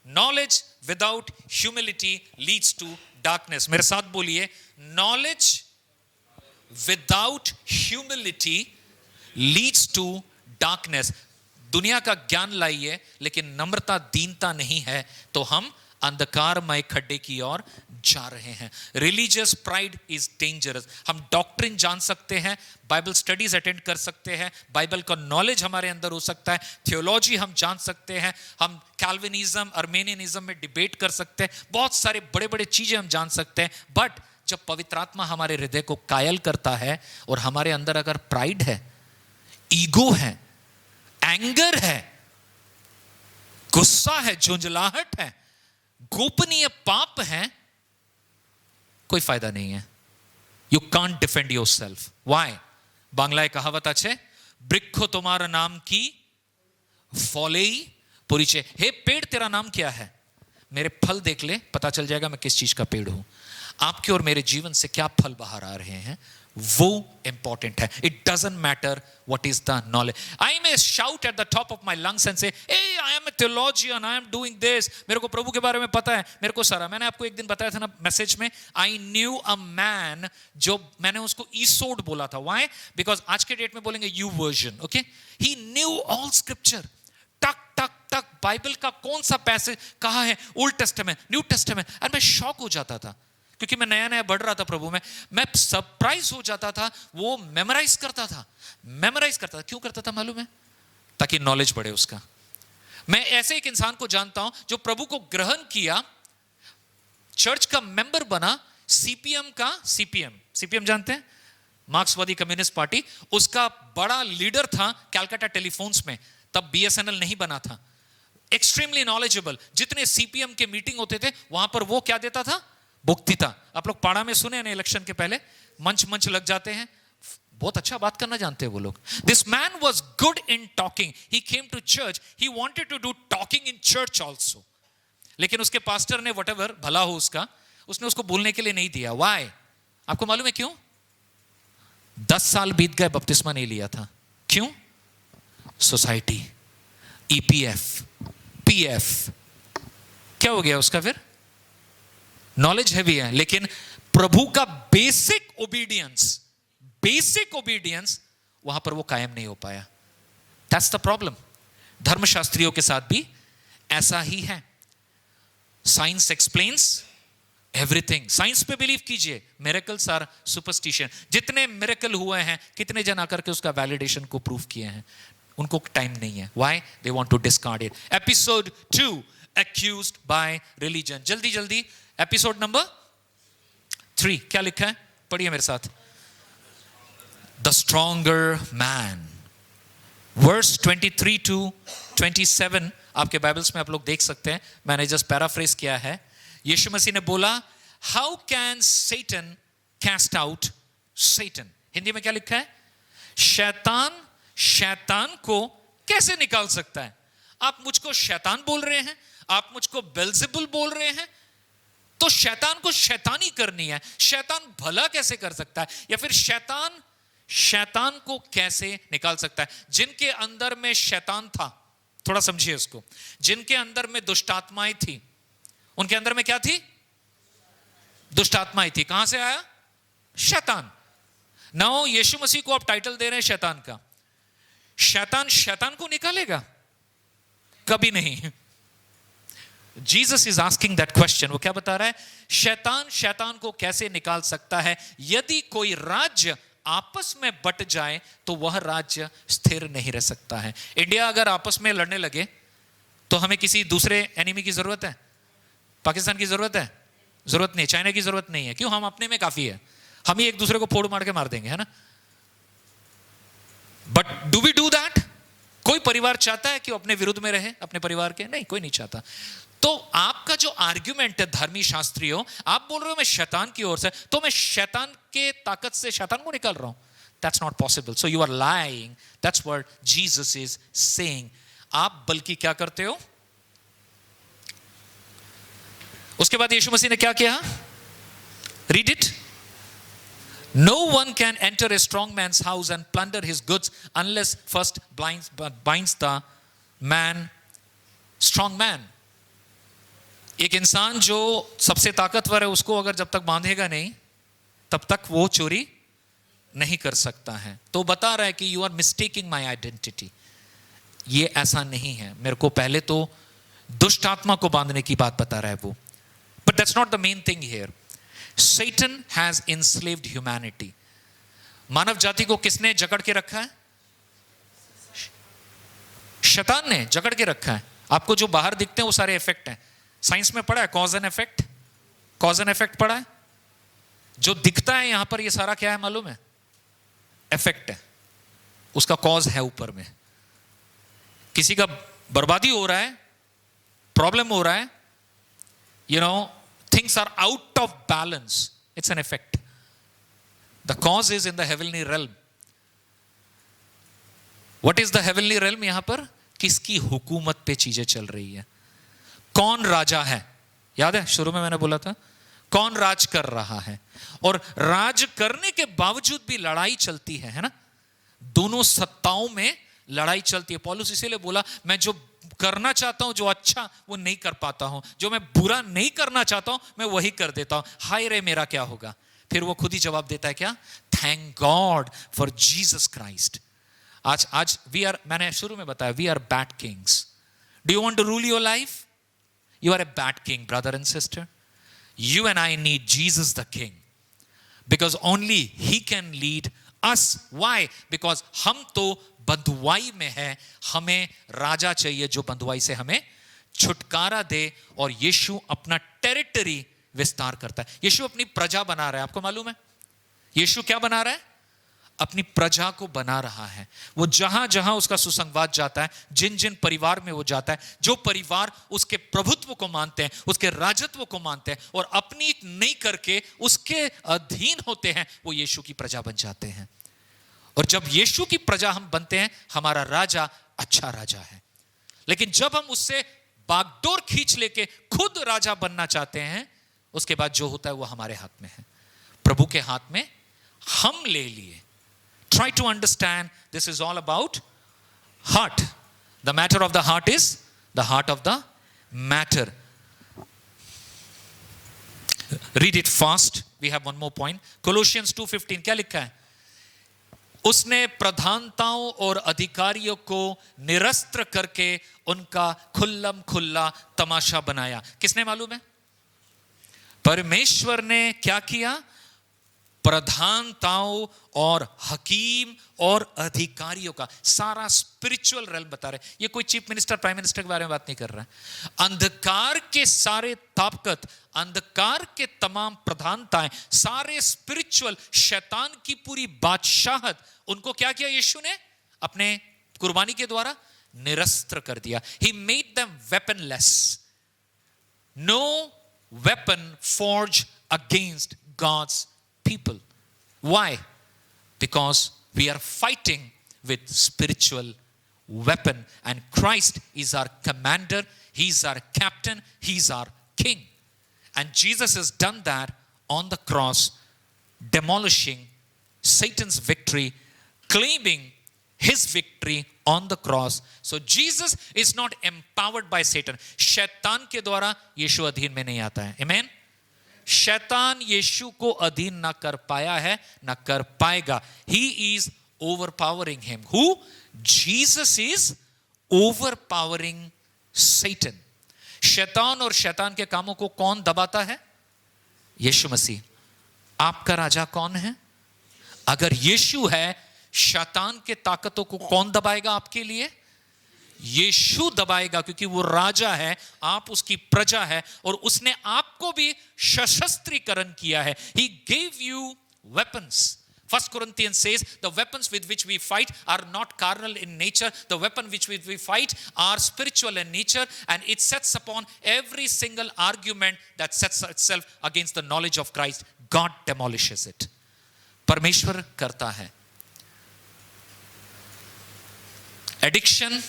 Knowledge without humility leads to darkness. मेरे साथ बोलिए, knowledge without humility leads to darkness. दुनिया का ज्ञान लाइए लेकिन नम्रता दीनता नहीं है तो हम अंधकारमय खड्डे की ओर जा रहे हैं। Religious pride is dangerous. हम डॉक्ट्रिन जान सकते हैं, बाइबल स्टडीज अटेंड कर सकते हैं, बाइबल का नॉलेज हमारे अंदर हो सकता है, थियोलॉजी हम जान सकते हैं, हम कैल्विनिज्म अर्मेनियनिज्म में डिबेट कर सकते हैं, बहुत सारे बड़े बड़े चीजें हम जान सकते हैं। बट जब पवित्र आत्मा हमारे हृदय को कायल करता है और हमारे अंदर अगर प्राइड है, ईगो है, एंगर है, गुस्सा है, झुंझलाहट है, गोपनीय पाप है, कोई फायदा नहीं है। You can't defend yourself. Why? बांग्लाয় कहावत আছে, বৃক্ষ তোমার नाम की फलेई परिचय। हे पेड़, तेरा नाम क्या है? मेरे फल देख ले, पता चल जाएगा मैं किस चीज का पेड़ हूं। आपके और मेरे जीवन से क्या फल बाहर आ रहे हैं वो इंपॉर्टेंट है। It doesn't matter what is the knowledge. I may shout at the top of my lungs and say, a I am a theologian, I am doing this, मेरे को प्रभु के बारे में पता है, मेरे को सारा। मैंने आपको एक दिन बताया था ना मैसेज में, आई न्यू अ मैन, जो मैंने उसको ईसोड बोला था। व्हाई? बिकॉज आज के डेट में बोलेंगे you version, okay. He knew all scripture, टक टक टक, बाइबल का कौन सा पैसेज कहाँ है, ओल्ड टेस्टामेंट, न्यू टेस्टामेंट। और मैं शॉक हो जाता था क्योंकि मैं नया नया बढ़ रहा था प्रभु में। मैं सरप्राइज हो जाता था। वो मेमोराइज करता था, मेमोराइज करता था। क्यों करता था मालूम है? ताकि नॉलेज बढ़े उसका। मैं ऐसे एक इंसान को जानता हूं जो प्रभु को ग्रहण किया, चर्च का मेंबर बना, सीपीएम का, सीपीएम जानते हैं, मार्क्सवादी कम्युनिस्ट पार्टी, उसका बड़ा लीडर था कैलकाटा टेलीफोन्स में। तब बीएसएनएल नहीं बना था। Extremely knowledgeable. जितने सीपीएम के मीटिंग होते थे वहां पर वो क्या देता था? वक्तृता। आप लोग पाड़ा में सुने ना, इलेक्शन के पहले मंच लग जाते हैं, बहुत अच्छा बात करना जानते हैं वो लोग। This man was good in talking, he came to church, he wanted to do talking in church also. लेकिन उसके पास्टर ने व्हाटएवर भला हो उसका, उसने उसको बोलने के लिए नहीं दिया। व्हाई? आपको मालूम है क्यों? 10 साल बीत गए, बपतिस्मा नहीं लिया था। क्यों? सोसाइटी, ईपीएफ, पीएफ, क्या हो गया उसका? फिर नॉलेज हैवी है, लेकिन प्रभु का बेसिक ओबीडियंस वहां पर वो कायम नहीं हो पाया। That's the problem. धर्मशास्त्रियों के साथ भी ऐसा ही है। Science explains everything. साइंस पे बिलीव कीजिए, मिरेकल्स आर सुपरस्टिशन। जितने मिरेकल हुए हैं, कितने जन आकर के उसका वैलिडेशन को प्रूव किए हैं, उनको टाइम नहीं है। Why? They want to discard it. Episode 2, accused by religion। जल्दी जल्दी, एपिसोड नंबर 3 क्या लिखा है? पढ़िए मेरे साथ। The stronger man, verse 23 to 27 आपके बाइबल्स में आप लोग देख सकते हैं, मैंने जस्ट पैराफ्रेज किया है। यीशु मसीह ने बोला, how can Satan cast out Satan? Hindi में क्या लिखा है? शैतान को कैसे निकाल सकता है? आप मुझको शैतान बोल रहे हैं, आप मुझको बेल्जेबुल बोल रहे हैं, तो शैतान को शैतानी करनी है। शैतान भला कैसे कर सकता है? या फिर शैतान को कैसे निकाल सकता है? जिनके अंदर में शैतान था, थोड़ा समझिए इसको, जिनके अंदर में दुष्ट आत्माएं थी, उनके अंदर में क्या थी? दुष्ट आत्माएं थी। कहां से आया? शैतान। नाउ यीशु मसीह को आप टाइटल दे रहे हैं शैतान का। शैतान को निकालेगा? कभी नहीं। Jesus is asking that question. वो क्या बता रहा है? शैतान को कैसे निकाल सकता है? यदि कोई राज्य आपस में बट जाए तो वह राज्य स्थिर नहीं रह सकता है। इंडिया अगर आपस में लड़ने लगे तो हमें किसी दूसरे एनिमी की जरूरत है? पाकिस्तान की जरूरत है? जरूरत नहीं। चाइना की जरूरत नहीं है। क्यों? हम अपने में काफी है। हम ही एक दूसरे को फोड़ मार के मार देंगे, है ना? But do we do that? कोई परिवार चाहता है कि वो अपने विरुद्ध में रहे अपने परिवार के? नहीं, कोई नहीं चाहता। तो आपका जो आर्ग्यूमेंट है धर्मी शास्त्रियों, आप बोल रहे हो मैं शैतान की ओर से, तो मैं शैतान के ताकत से शैतान को निकाल रहा हूं। That's not possible. So you are lying. That's what Jesus is saying. आप बल्कि क्या करते हो? उसके बाद यीशु मसीह ने क्या किया? Read it. No one can enter a strong man's house and plunder his goods unless first binds the man, strong man. एक इंसान जो सबसे ताकतवर है, उसको अगर जब तक बांधेगा नहीं, तब तक वो चोरी नहीं कर सकता है। तो बता रहा है कि you are mistaking my identity. ये ऐसा नहीं है। मेरे को पहले तो दुष्ट आत्मा को बांधने की बात बता रहा है वो। But that's not the main thing here. Satan has enslaved humanity. मानव जाति को किसने जकड़ के रखा है? शैतान ने जकड़ के रखा है। आपको जो बाहर दिखते हैं वो सारे इफेक्ट हैं। साइंस में पढ़ा है cause and effect. Cause and effect पढ़ा है। जो दिखता है यहां पर ये सारा क्या है मालूम है? इफेक्ट है। उसका कॉज है ऊपर में। किसी का बर्बादी हो रहा है, प्रॉब्लम हो रहा है, you know, things are out of balance, it's an effect. The cause is in the heavenly realm. What is the heavenly realm? यहां पर किसकी हुकूमत पे चीजें चल रही है? कौन राजा है? याद है शुरू में मैंने बोला था कौन राज कर रहा है? और राज करने के बावजूद भी लड़ाई चलती है ना? दोनों सत्ताओं में लड़ाई चलती है। पौलुस इसीलिए बोला मैं जो करना चाहता हूं, जो अच्छा, वो नहीं कर पाता हूं। जो मैं बुरा नहीं करना चाहता हूं, मैं वही कर देता हूं। हाय रे मेरा क्या होगा? फिर वो खुद ही जवाब देता है क्या? Thank God for Jesus Christ. आज वी आर, मैंने शुरू में बताया, we are bad kings. Do you want to rule your life? You are a bad king, brother and sister. You and I need Jesus the king, because only he can lead us. Why? Because हम तो बंधुआई में है। हमें राजा चाहिए जो बंधुआई से हमें छुटकारा दे। और यीशु अपना टेरिटरी विस्तार करता है। यीशु अपनी प्रजा बना रहा है। आपको मालूम है यीशु क्या बना रहा है? अपनी प्रजा को बना रहा है। वो जहां जहां उसका सुसंवाद जाता है, जिन जिन परिवार में वो जाता है, जो परिवार उसके प्रभुत्व को मानते हैं, उसके राजत्व को मानते हैं और अपनी नहीं करके उसके अधीन होते हैं, वो यीशु की प्रजा बन जाते हैं। और जब यीशु की प्रजा हम बनते हैं, हमारा राजा अच्छा राजा है। लेकिन जब हम उससे बागडोर खींच लेके खुद राजा बनना चाहते हैं, उसके बाद जो होता है वो हमारे हाथ में है, प्रभु के हाथ में हम ले लिए। Try to understand, this is all about heart. The matter of the heart is the heart of the matter. Read it fast. We have one more point. Colossians 2:15 क्या लिखा है? उसने प्रधानताओं और अधिकारियों को निरस्त्र करके उनका खुल्लम खुल्ला तमाशा बनाया। किसने मालूम है? परमेश्वर ने क्या किया? प्रधानताओं और हकीम और अधिकारियों का सारा स्पिरिचुअल रेल्म बता रहे। ये कोई चीफ मिनिस्टर, प्राइम मिनिस्टर के बारे में बात नहीं कर रहा है। अंधकार के सारे ताकत, अंधकार के तमाम प्रधानताएं, सारे स्पिरिचुअल, शैतान की पूरी बादशाहत, उनको क्या किया यीशु ने? अपने कुर्बानी के द्वारा निरस्त्र कर दिया। He made them weaponless. No weapon forged against God's people. Why? Because we are fighting with spiritual weapon, and Christ is our commander, he's our captain, he's our king. And Jesus has done that on the cross, demolishing Satan's victory, claiming his victory on the cross. So Jesus is not empowered by Satan. शैतान के द्वारा यीशु अधीन में नहीं आता है। Amen? शैतान यीशु को अधीन ना कर पाया है, ना कर पाएगा। He is overpowering him. Who? Jesus is overpowering Satan. शैतान और शैतान के कामों को कौन दबाता है? यीशु मसीह। आपका राजा कौन है? अगर यीशु है, शैतान के ताकतों को कौन दबाएगा आपके लिए? यीशु दबाएगा, क्योंकि वो राजा है, आप उसकी प्रजा है और उसने आपको भी सशस्त्रीकरण किया है। He gave you weapons. 1 Corinthians says the weapons with which we fight are not carnal in nature. The weapon which we fight are spiritual in nature, and it sets upon every single argument that sets itself against the knowledge of Christ. God demolishes it. परमेश्वर करता है। Addiction,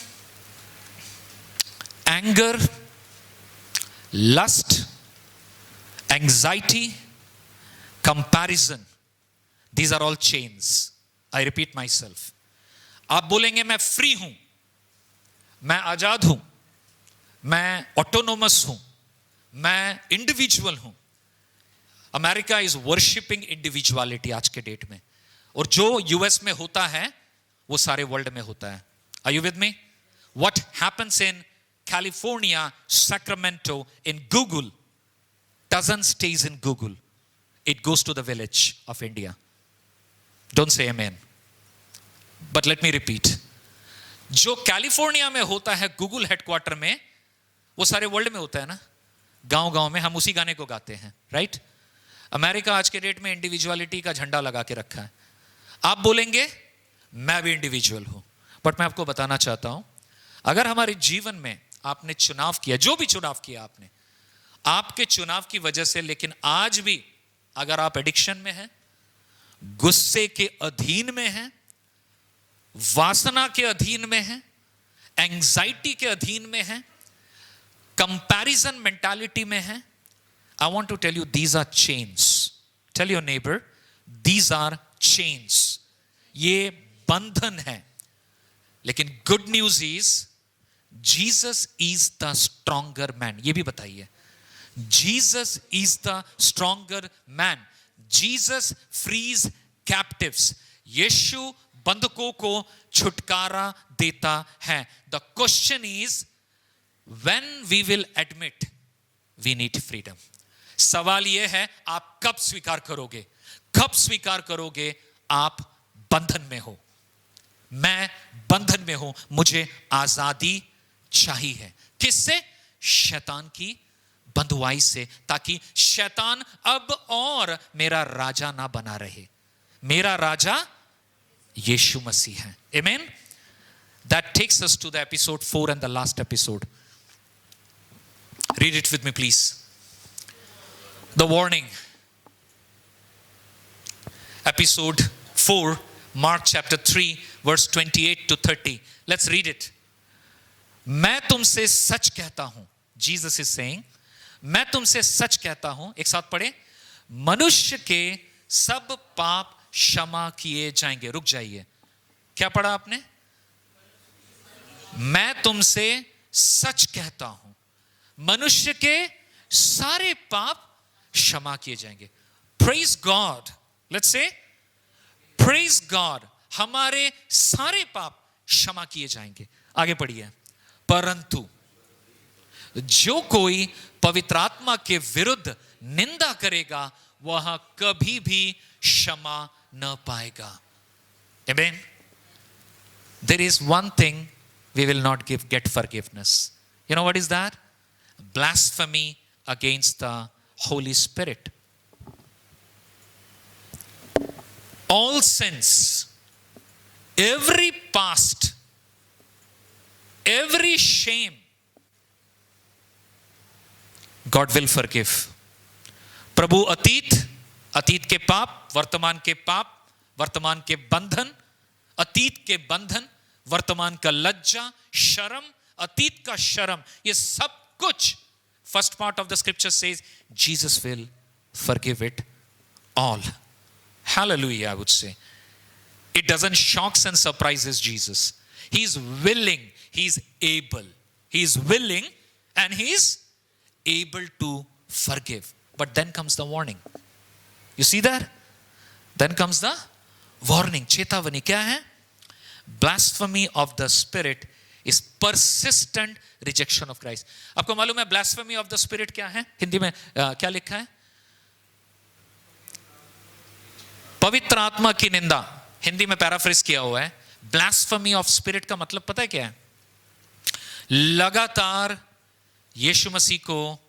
anger, lust, anxiety, comparison, these are all chains. I repeat myself. आप बोलेंगे मैं free हूं, मैं आजाद हूं, मैं ऑटोनोमस हूं, मैं इंडिविजुअल हूं। अमेरिका इज वर्शिपिंग इंडिविजुअलिटी आज के डेट में, और जो यूएस में होता है वो सारे वर्ल्ड में होता है। Are you with me? What happens in California, Sacramento, in Google doesn't stays in Google. It goes to the village of India. Don't say amen. But let me repeat. जो California में होता है Google headquarter में, वो सारे world में होता है ना। गांव गांव में हम उसी गाने को गाते हैं, राइट? अमेरिका आज के डेट में इंडिविजुअलिटी का झंडा लगा के रखा है। आप बोलेंगे मैं भी इंडिविजुअल हूं, बट मैं आपको बताना चाहता हूं, अगर हमारे जीवन में आपने चुनाव किया, जो भी चुनाव किया आपने, आपके चुनाव की वजह से, लेकिन आज भी अगर आप एडिक्शन में हैं, गुस्से के अधीन में हैं, वासना के अधीन में हैं, एंजाइटी के अधीन में हैं, कंपैरिजन मेंटालिटी में हैं, I want to tell you these are chains. Tell your neighbor, these are chains. ये बंधन है। लेकिन good news is Jesus is the stronger man. ये भी बताइए, Jesus is the stronger man. Jesus frees captives. यीशु बंधकों को छुटकारा देता है। The question is when we will admit we need freedom. सवाल यह है, आप कब स्वीकार करोगे? कब स्वीकार करोगे आप बंधन में हो? मैं बंधन में हूं, मुझे आजादी चाहिए। किससे? शैतान की बंधुआई से, ताकि शैतान अब और मेरा राजा ना बना रहे। मेरा राजा यीशु मसीह है। आमेन। That takes us to the episode 4 and the last episode. Read it with me, please. The warning. Episode 4, Mark chapter 3, verse 28 to 30. Let's read it. मैं तुमसे सच कहता हूं, Jesus is saying, मैं तुमसे सच कहता हूं, एक साथ पढ़े, मनुष्य के सब पाप क्षमा किए जाएंगे। रुक जाइए, क्या पढ़ा आपने? मैं तुमसे सच कहता हूं, मनुष्य के सारे पाप क्षमा किए जाएंगे। Praise God. Let's say, Praise God. हमारे सारे पाप क्षमा किए जाएंगे। आगे पढ़िए। परंतु जो कोई पवित्र आत्मा के विरुद्ध निंदा करेगा वह कभी भी क्षमा न पाएगा। Amen. There is one thing we will not get forgiveness. You know what is that? Blasphemy against the Holy Spirit. All sins, every past, every shame, God will forgive. प्रभु अतीत के पाप, वर्तमान के बंधन, अतीत के बंधन, वर्तमान का लज्जा, शर्म, अतीत का शर्म, ये सब कुछ, first part of the scripture says Jesus will forgive it all. Hallelujah, I would say. It doesn't shock and surprises Jesus. He's willing, he's able. He's willing and he's able to forgive. But then comes the warning. You see that? Then comes the warning. चेतावनी क्या है? Blasphemy of the Spirit is persistent rejection of Christ. आपको मालूम है blasphemy of the Spirit क्या है? हिंदी में क्या लिखा है? पवित्र आत्मा की निंदा, हिंदी में पैराफ्रेज किया हुआ है। Blasphemy of Spirit का मतलब पता है क्या है? लगातार यीशु मसीह को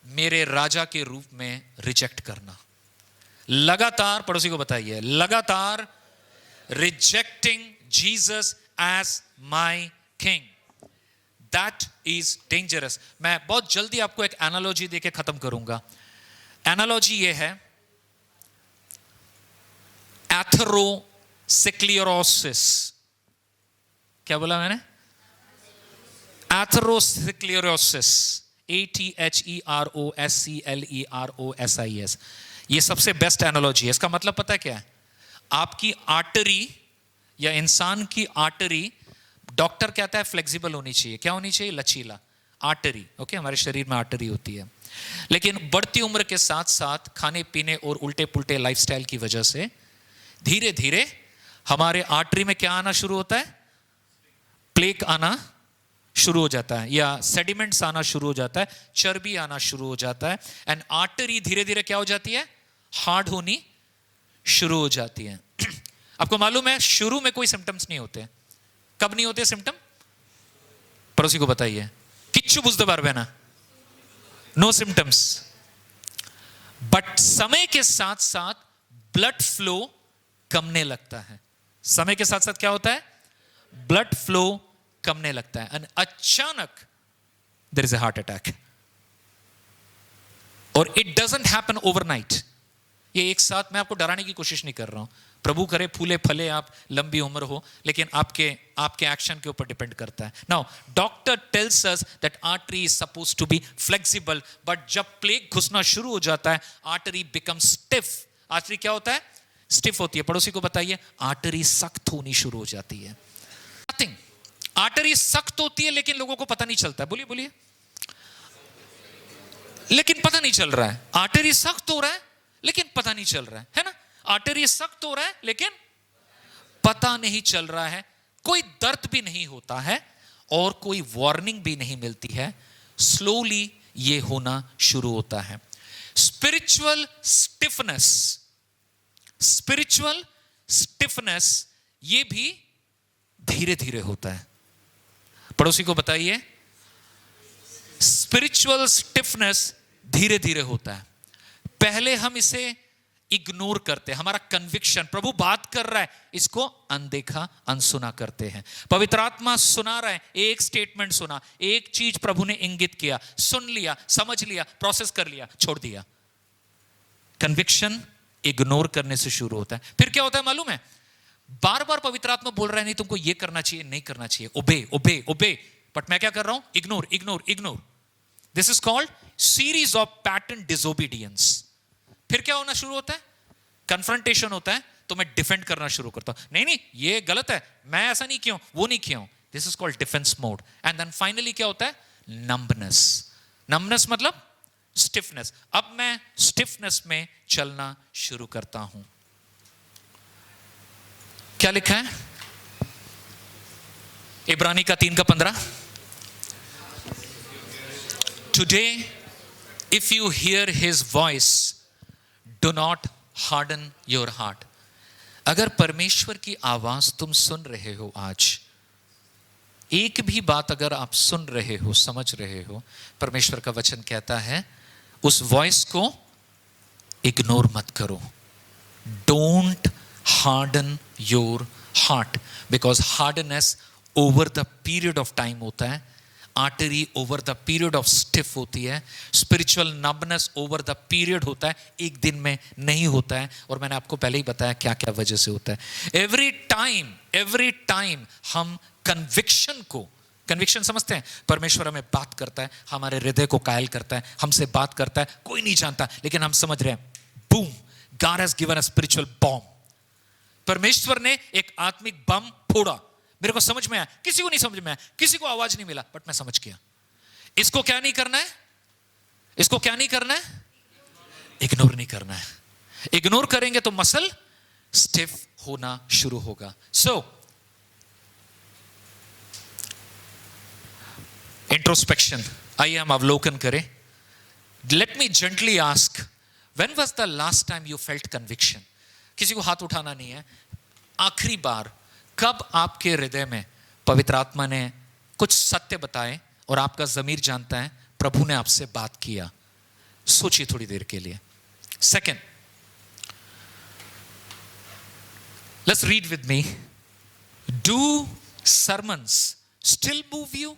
मेरे राजा के रूप में रिजेक्ट करना। लगातार, पड़ोसी को बताइए, लगातार rejecting Jesus as my king. That is dangerous. मैं बहुत जल्दी आपको एक एनालॉजी देके खत्म करूंगा। एनालॉजी ये है, एथेरोस्क्लेरोसिस। क्या बोला मैंने? Atherosclerosis, ATHEROSCLEROSIS। ये सबसे बेस्ट एनालॉजी है। इसका मतलब पता है क्या है? आपकी आर्टरी या इंसान की आर्टरी, डॉक्टर कहता है फ्लेक्सिबल होनी चाहिए। क्या होनी चाहिए? लचीला। आर्टरी, ओके, हमारे शरीर में आर्टरी होती है, लेकिन बढ़ती उम्र के साथ साथ खाने पीने और उल्टे पुल्टे लाइफस्टाइल की वजह से धीरे धीरे हमारे आर्टरी में क्या आना शुरू होता है? प्लेक आना शुरू हो जाता है, या सेडिमेंट्स आना शुरू हो जाता है, चर्बी आना शुरू हो जाता है, एंड आर्टरी धीरे धीरे क्या हो जाती है? हार्ड होनी शुरू हो जाती है। आपको मालूम है शुरू में कोई सिम्टम्स नहीं होते। कब नहीं होते सिम्टम? पड़ोसी को बताइए, किच्छु बुझते पारबे ना, नो सिम्टम्स। बट समय के साथ साथ ब्लड फ्लो कमने लगता है। समय के साथ साथ क्या होता है? ब्लड फ्लो कमने लगता है, और अचानक there is a heart attack. और इट डजंट हैपन ओवरनाइट। ये एक साथ, मैं आपको डराने की कोशिश नहीं कर रहा हूं, प्रभु करे फूले फले आप, लंबी उम्र हो, लेकिन आपके एक्शन के ऊपर डिपेंड करता है। Now doctor tells us that artery is supposed to be flexible, but जब प्लेग घुसना शुरू हो जाता है, आर्टरी बिकम स्टिफ। आर्टरी क्या होता है? स्टिफ होती है। पड़ोसी को बताइए, आर्टरी सख्त होनी शुरू हो जाती है। नथिंग, आर्टरी सख्त होती है लेकिन लोगों को पता नहीं चलता है। बोलिए बोलिए, लेकिन पता नहीं चल रहा है। आर्टरी सख्त हो रहा है लेकिन पता नहीं चल रहा है ना? आर्टरी सख्त हो रहा है लेकिन पता नहीं चल रहा है। कोई दर्द भी नहीं होता है और कोई वार्निंग भी नहीं मिलती है। स्लोली ये होना शुरू होता है। स्पिरिचुअल स्टिफनेस ये भी धीरे धीरे होता है। पड़ोसी को बताइए, स्पिरिचुअल स्टिफनेस धीरे धीरे होता है। पहले हम इसे इग्नोर करते हैं, हमारा कन्विक्शन, प्रभु बात कर रहा है, इसको अनदेखा अनसुना करते हैं। पवित्र आत्मा सुना रहा है, एक स्टेटमेंट सुना, एक चीज प्रभु ने इंगित किया, सुन लिया, समझ लिया, प्रोसेस कर लिया, छोड़ दिया। कन्विक्शन इग्नोर करने से शुरू होता है। फिर क्या होता है मालूम है? बार बार पवित्र आत्मा बोल रहा है नहीं तुमको ये करना चाहिए, नहीं करना चाहिए, ओबे ओबे ओबे, बट मैं क्या कर रहा हूं? Ignore ignore ignore. This is called series of pattern disobedience. फिर क्या होना शुरू होता है? कन्फ्रंटेशन होता है, तो मैं डिफेंड करना शुरू करता हूं, नहीं नहीं ये गलत है, मैं ऐसा नहीं किया हूं, वो नहीं किया हूं। This is called defence mode. And then finally क्या होता है? नंबनेस। नंबनेस मतलब स्टिफनेस। अब मैं स्टिफनेस में चलना शुरू करता हूं। क्या लिखा है इब्रानी का 3:15? Today if you here his voice do not harden your heart. अगर परमेश्वर की आवाज तुम सुन रहे हो, आज एक भी बात अगर आप सुन रहे हो, समझ रहे हो, परमेश्वर का वचन कहता है उस वॉइस को इग्नोर मत करो। Don't harden your heart, because hardness over the period of time होता है, artery over the period of stiff होती है, spiritual numbness over the period होता है, एक दिन में नहीं होता है। और मैंने आपको पहले ही बताया क्या क्या वजह से होता है। एवरी टाइम हम कन्विक्शन को, कन्विक्शन समझते हैं, परमेश्वर हमें बात करता है, हमारे हृदय को कायल करता है, हमसे बात करता है, कोई नहीं जानता लेकिन हम समझ रहे हैं, boom, God has given a spiritual bomb. परमेश्वर ने एक आत्मिक बम फोड़ा, मेरे को समझ में आया, किसी को नहीं समझ में आया, किसी को आवाज नहीं मिला, बट मैं समझ गया। इसको क्या नहीं करना है? इसको क्या नहीं करना है? इग्नोर नहीं करना है। इग्नोर करेंगे तो मसल स्टिफ होना शुरू होगा। सो इंट्रोस्पेक्शन, आइए हम अवलोकन करें। Let me gently ask, when was the last time you felt conviction? किसी को हाथ उठाना नहीं है। आखिरी बार कब आपके हृदय में पवित्र आत्मा ने कुछ सत्य बताए और आपका ज़मीर जानता है प्रभु ने आपसे बात किया? सोचिए थोड़ी देर के लिए। Second, let's read with me. Do sermons still move you,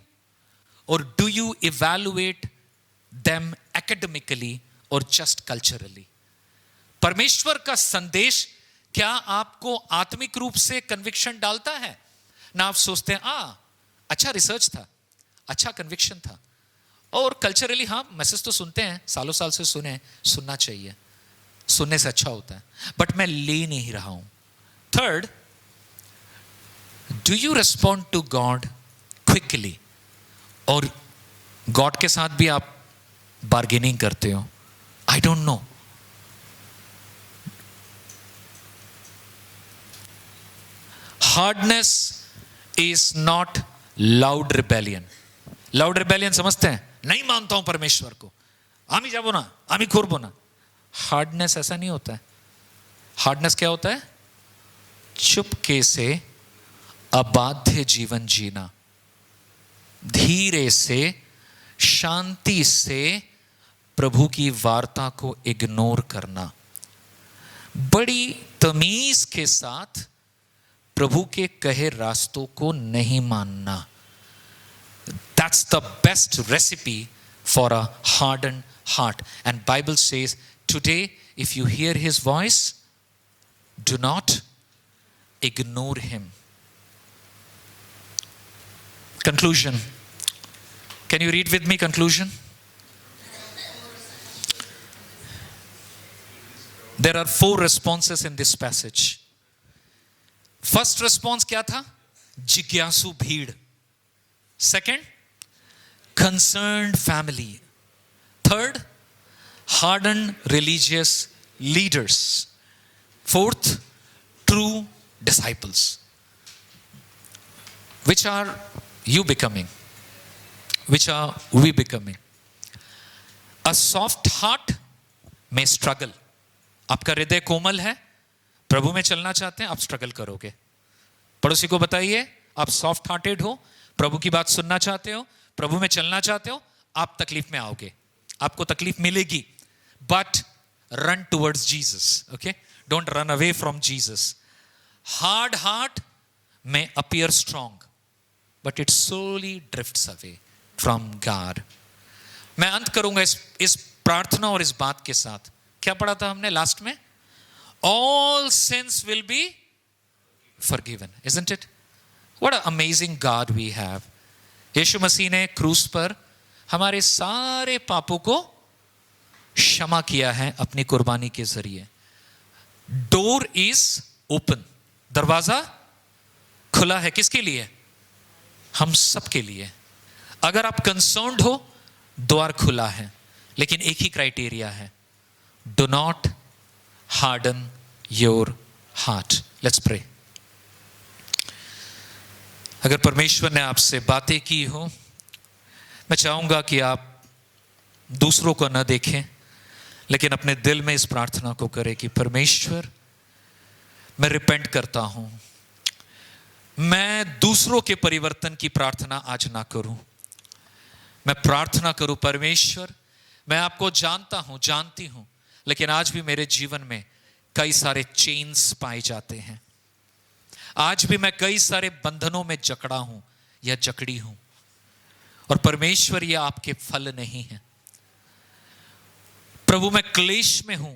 or do you evaluate them academically or just culturally? परमेश्वर का संदेश क्या आपको आत्मिक रूप से कन्विक्शन डालता है? ना आप सोचते हैं अच्छा रिसर्च था, अच्छा कन्विक्शन था, और कल्चरली हाँ मैसेज तो सुनते हैं, सालों साल से सुने, सुनना चाहिए, सुनने से अच्छा होता है, बट मैं ले नहीं रहा हूं। Third, do you respond to God quickly, और गॉड के साथ भी आप बार्गेनिंग करते हो? I don't know. Hardness is not loud rebellion. Loud rebellion समझते हैं, नहीं मानता हूं परमेश्वर को, आमी जाबो ना, आमी करबो ना। हार्डनेस ऐसा नहीं होता है। हार्डनेस क्या होता है? चुपके से अबाध्य जीवन जीना, धीरे से, शांति से प्रभु की वार्ता को इग्नोर करना, बड़ी तमीज के साथ प्रभु के कहे रास्तों को नहीं मानना। That's the best recipe for a hardened heart. And Bible says, today, if you hear his voice, do not ignore him. Conclusion. Can you read with me conclusion? There are 4 responses in this passage. First response क्या था? जिज्ञासु भीड़। Second, concerned family. Third, hardened religious leaders. Fourth, true disciples. Which are you becoming? Which are we becoming? A soft heart may struggle. आपका हृदय कोमल है, प्रभु में चलना चाहते हैं, आप स्ट्रगल करोगे। पड़ोसी को बताइए, आप सॉफ्ट हार्टेड हो, प्रभु की बात सुनना चाहते हो, प्रभु में चलना चाहते हो, आप तकलीफ में आओगे, आपको तकलीफ मिलेगी, but run towards Jesus. Okay? Don't run away from Jesus. Hard heart may appear strong, but it slowly drifts away from God. मैं अंत करूंगा इस प्रार्थना और इस बात के साथ. क्या पढ़ा था हमने लास्ट में? All sins will be forgiven, isn't it? What an amazing God we have. यीशु मसीह ने क्रूस पर हमारे सारे पापों को क्षमा किया है अपनी कुर्बानी के जरिए. Door is open. दरवाजा खुला है. किसके लिए? हम सबके लिए. अगर आप कंसर्न्ड हो, द्वार खुला है, लेकिन एक ही क्राइटेरिया है. Do not harden your heart. Let's pray. अगर परमेश्वर ने आपसे बातें की हो, मैं चाहूंगा कि आप दूसरों को न देखें, लेकिन अपने दिल में इस प्रार्थना को करें कि परमेश्वर, मैं रिपेंट करता हूं. मैं दूसरों के परिवर्तन की प्रार्थना आज ना करूं. मैं प्रार्थना करूं, परमेश्वर, मैं आपको जानता हूं, जानती हूं, लेकिन आज भी मेरे जीवन में कई सारे चेन्स पाए जाते हैं. आज भी मैं कई सारे बंधनों में जकड़ा हूं या जकड़ी हूं. और परमेश्वर, ये आपके फल नहीं है. प्रभु, मैं क्लेश में हूं,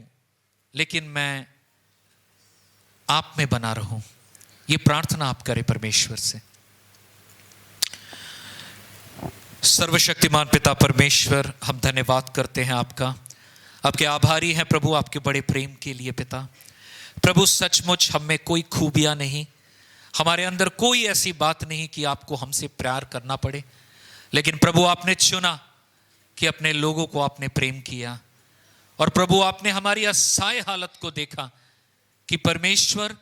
लेकिन मैं आप में बना रहूं. ये प्रार्थना आप करें परमेश्वर से. सर्वशक्तिमान पिता परमेश्वर, हम धन्यवाद करते हैं आपका. आपके आभारी हैं प्रभु, आपके बड़े प्रेम के लिए पिता. प्रभु, सचमुच हम में कोई खूबियां नहीं, हमारे अंदर कोई ऐसी बात नहीं कि आपको हमसे प्यार करना पड़े. लेकिन प्रभु, आपने चुना कि अपने लोगों को आपने प्रेम किया. और प्रभु, आपने हमारी असहाय हालत को देखा कि परमेश्वर,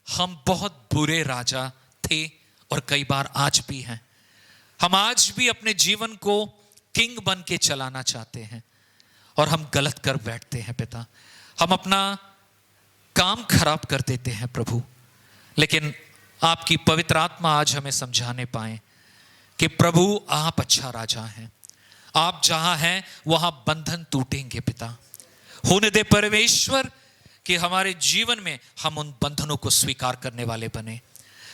हम बहुत बुरे राजा थे और कई बार आज भी हैं. हम आज भी अपने जीवन को किंग बन के चलाना चाहते हैं और हम गलत कर बैठते हैं पिता. हम अपना काम खराब कर देते हैं प्रभु. लेकिन आपकी पवित्र आत्मा आज हमें समझाने पाए कि प्रभु, आप अच्छा राजा हैं. आप जहां हैं वहां बंधन टूटेंगे पिता. होने दे परमेश्वर कि हमारे जीवन में हम उन बंधनों को स्वीकार करने वाले बने.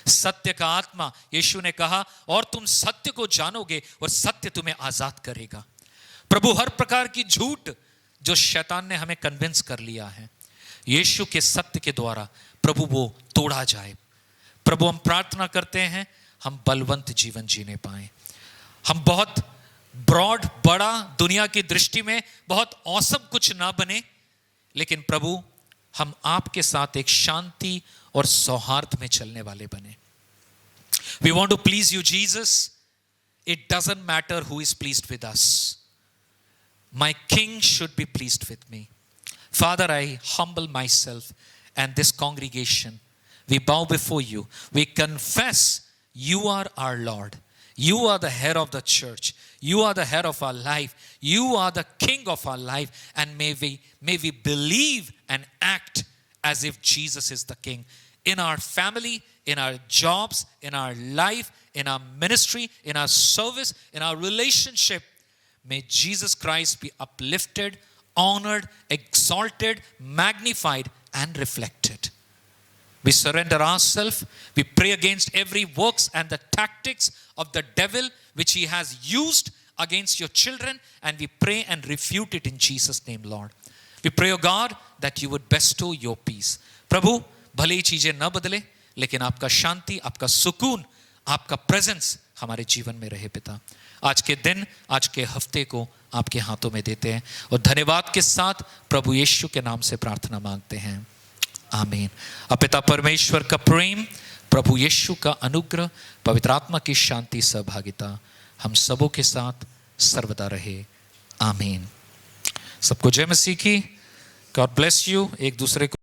सत्य का आत्मा, यीशु ने कहा, और तुम सत्य को जानोगे और सत्य तुम्हें आजाद करेगा. प्रभु, हर प्रकार की झूठ जो शैतान ने हमें कन्विंस कर लिया है, यीशु के सत्य के द्वारा प्रभु वो तोड़ा जाए. प्रभु, हम प्रार्थना करते हैं हम बलवंत जीवन जीने पाए. हम बहुत ब्रॉड, बड़ा, दुनिया की दृष्टि में बहुत औसम कुछ ना बने, लेकिन प्रभु, हम आपके साथ एक शांति और सौहार्द में चलने वाले बने. We want to please you, Jesus. It doesn't matter who is pleased with us. My King should be pleased with me. Father, I humble myself and this congregation. We bow before you. We confess you are our Lord. You are the head of the church. You are the head of our life. You are the king of our life. And may we believe and act as if Jesus is the king. In our family, in our jobs, in our life, in our ministry, in our service, in our relationship, may Jesus Christ be uplifted, honored, exalted, magnified, and reflected. We surrender ourselves. We pray against every works and the tactics of the devil which he has used against your children, and we pray and refute it in Jesus' name, Lord. We pray, O God, that you would bestow your peace. प्रभु, भले ही चीजें न बदले, लेकिन आपका शांति, आपका सुकून, आपका presence हमारे जीवन में रहे पिता. आज के दिन, आज के हफ्ते को आपके हाथों में देते हैं और धन्यवाद के साथ प्रभु यीशु के नाम से प्रार्थना मांगते हैं. आमीन. अब पिता परमेश्वर का प्रेम, प्रभु यीशु का अनुग्रह, पवित्र आत्मा की शांति, सहभागिता हम सबों के साथ सर्वदा रहे. आमीन. सबको जय मसीह की. God bless you. एक दूसरे को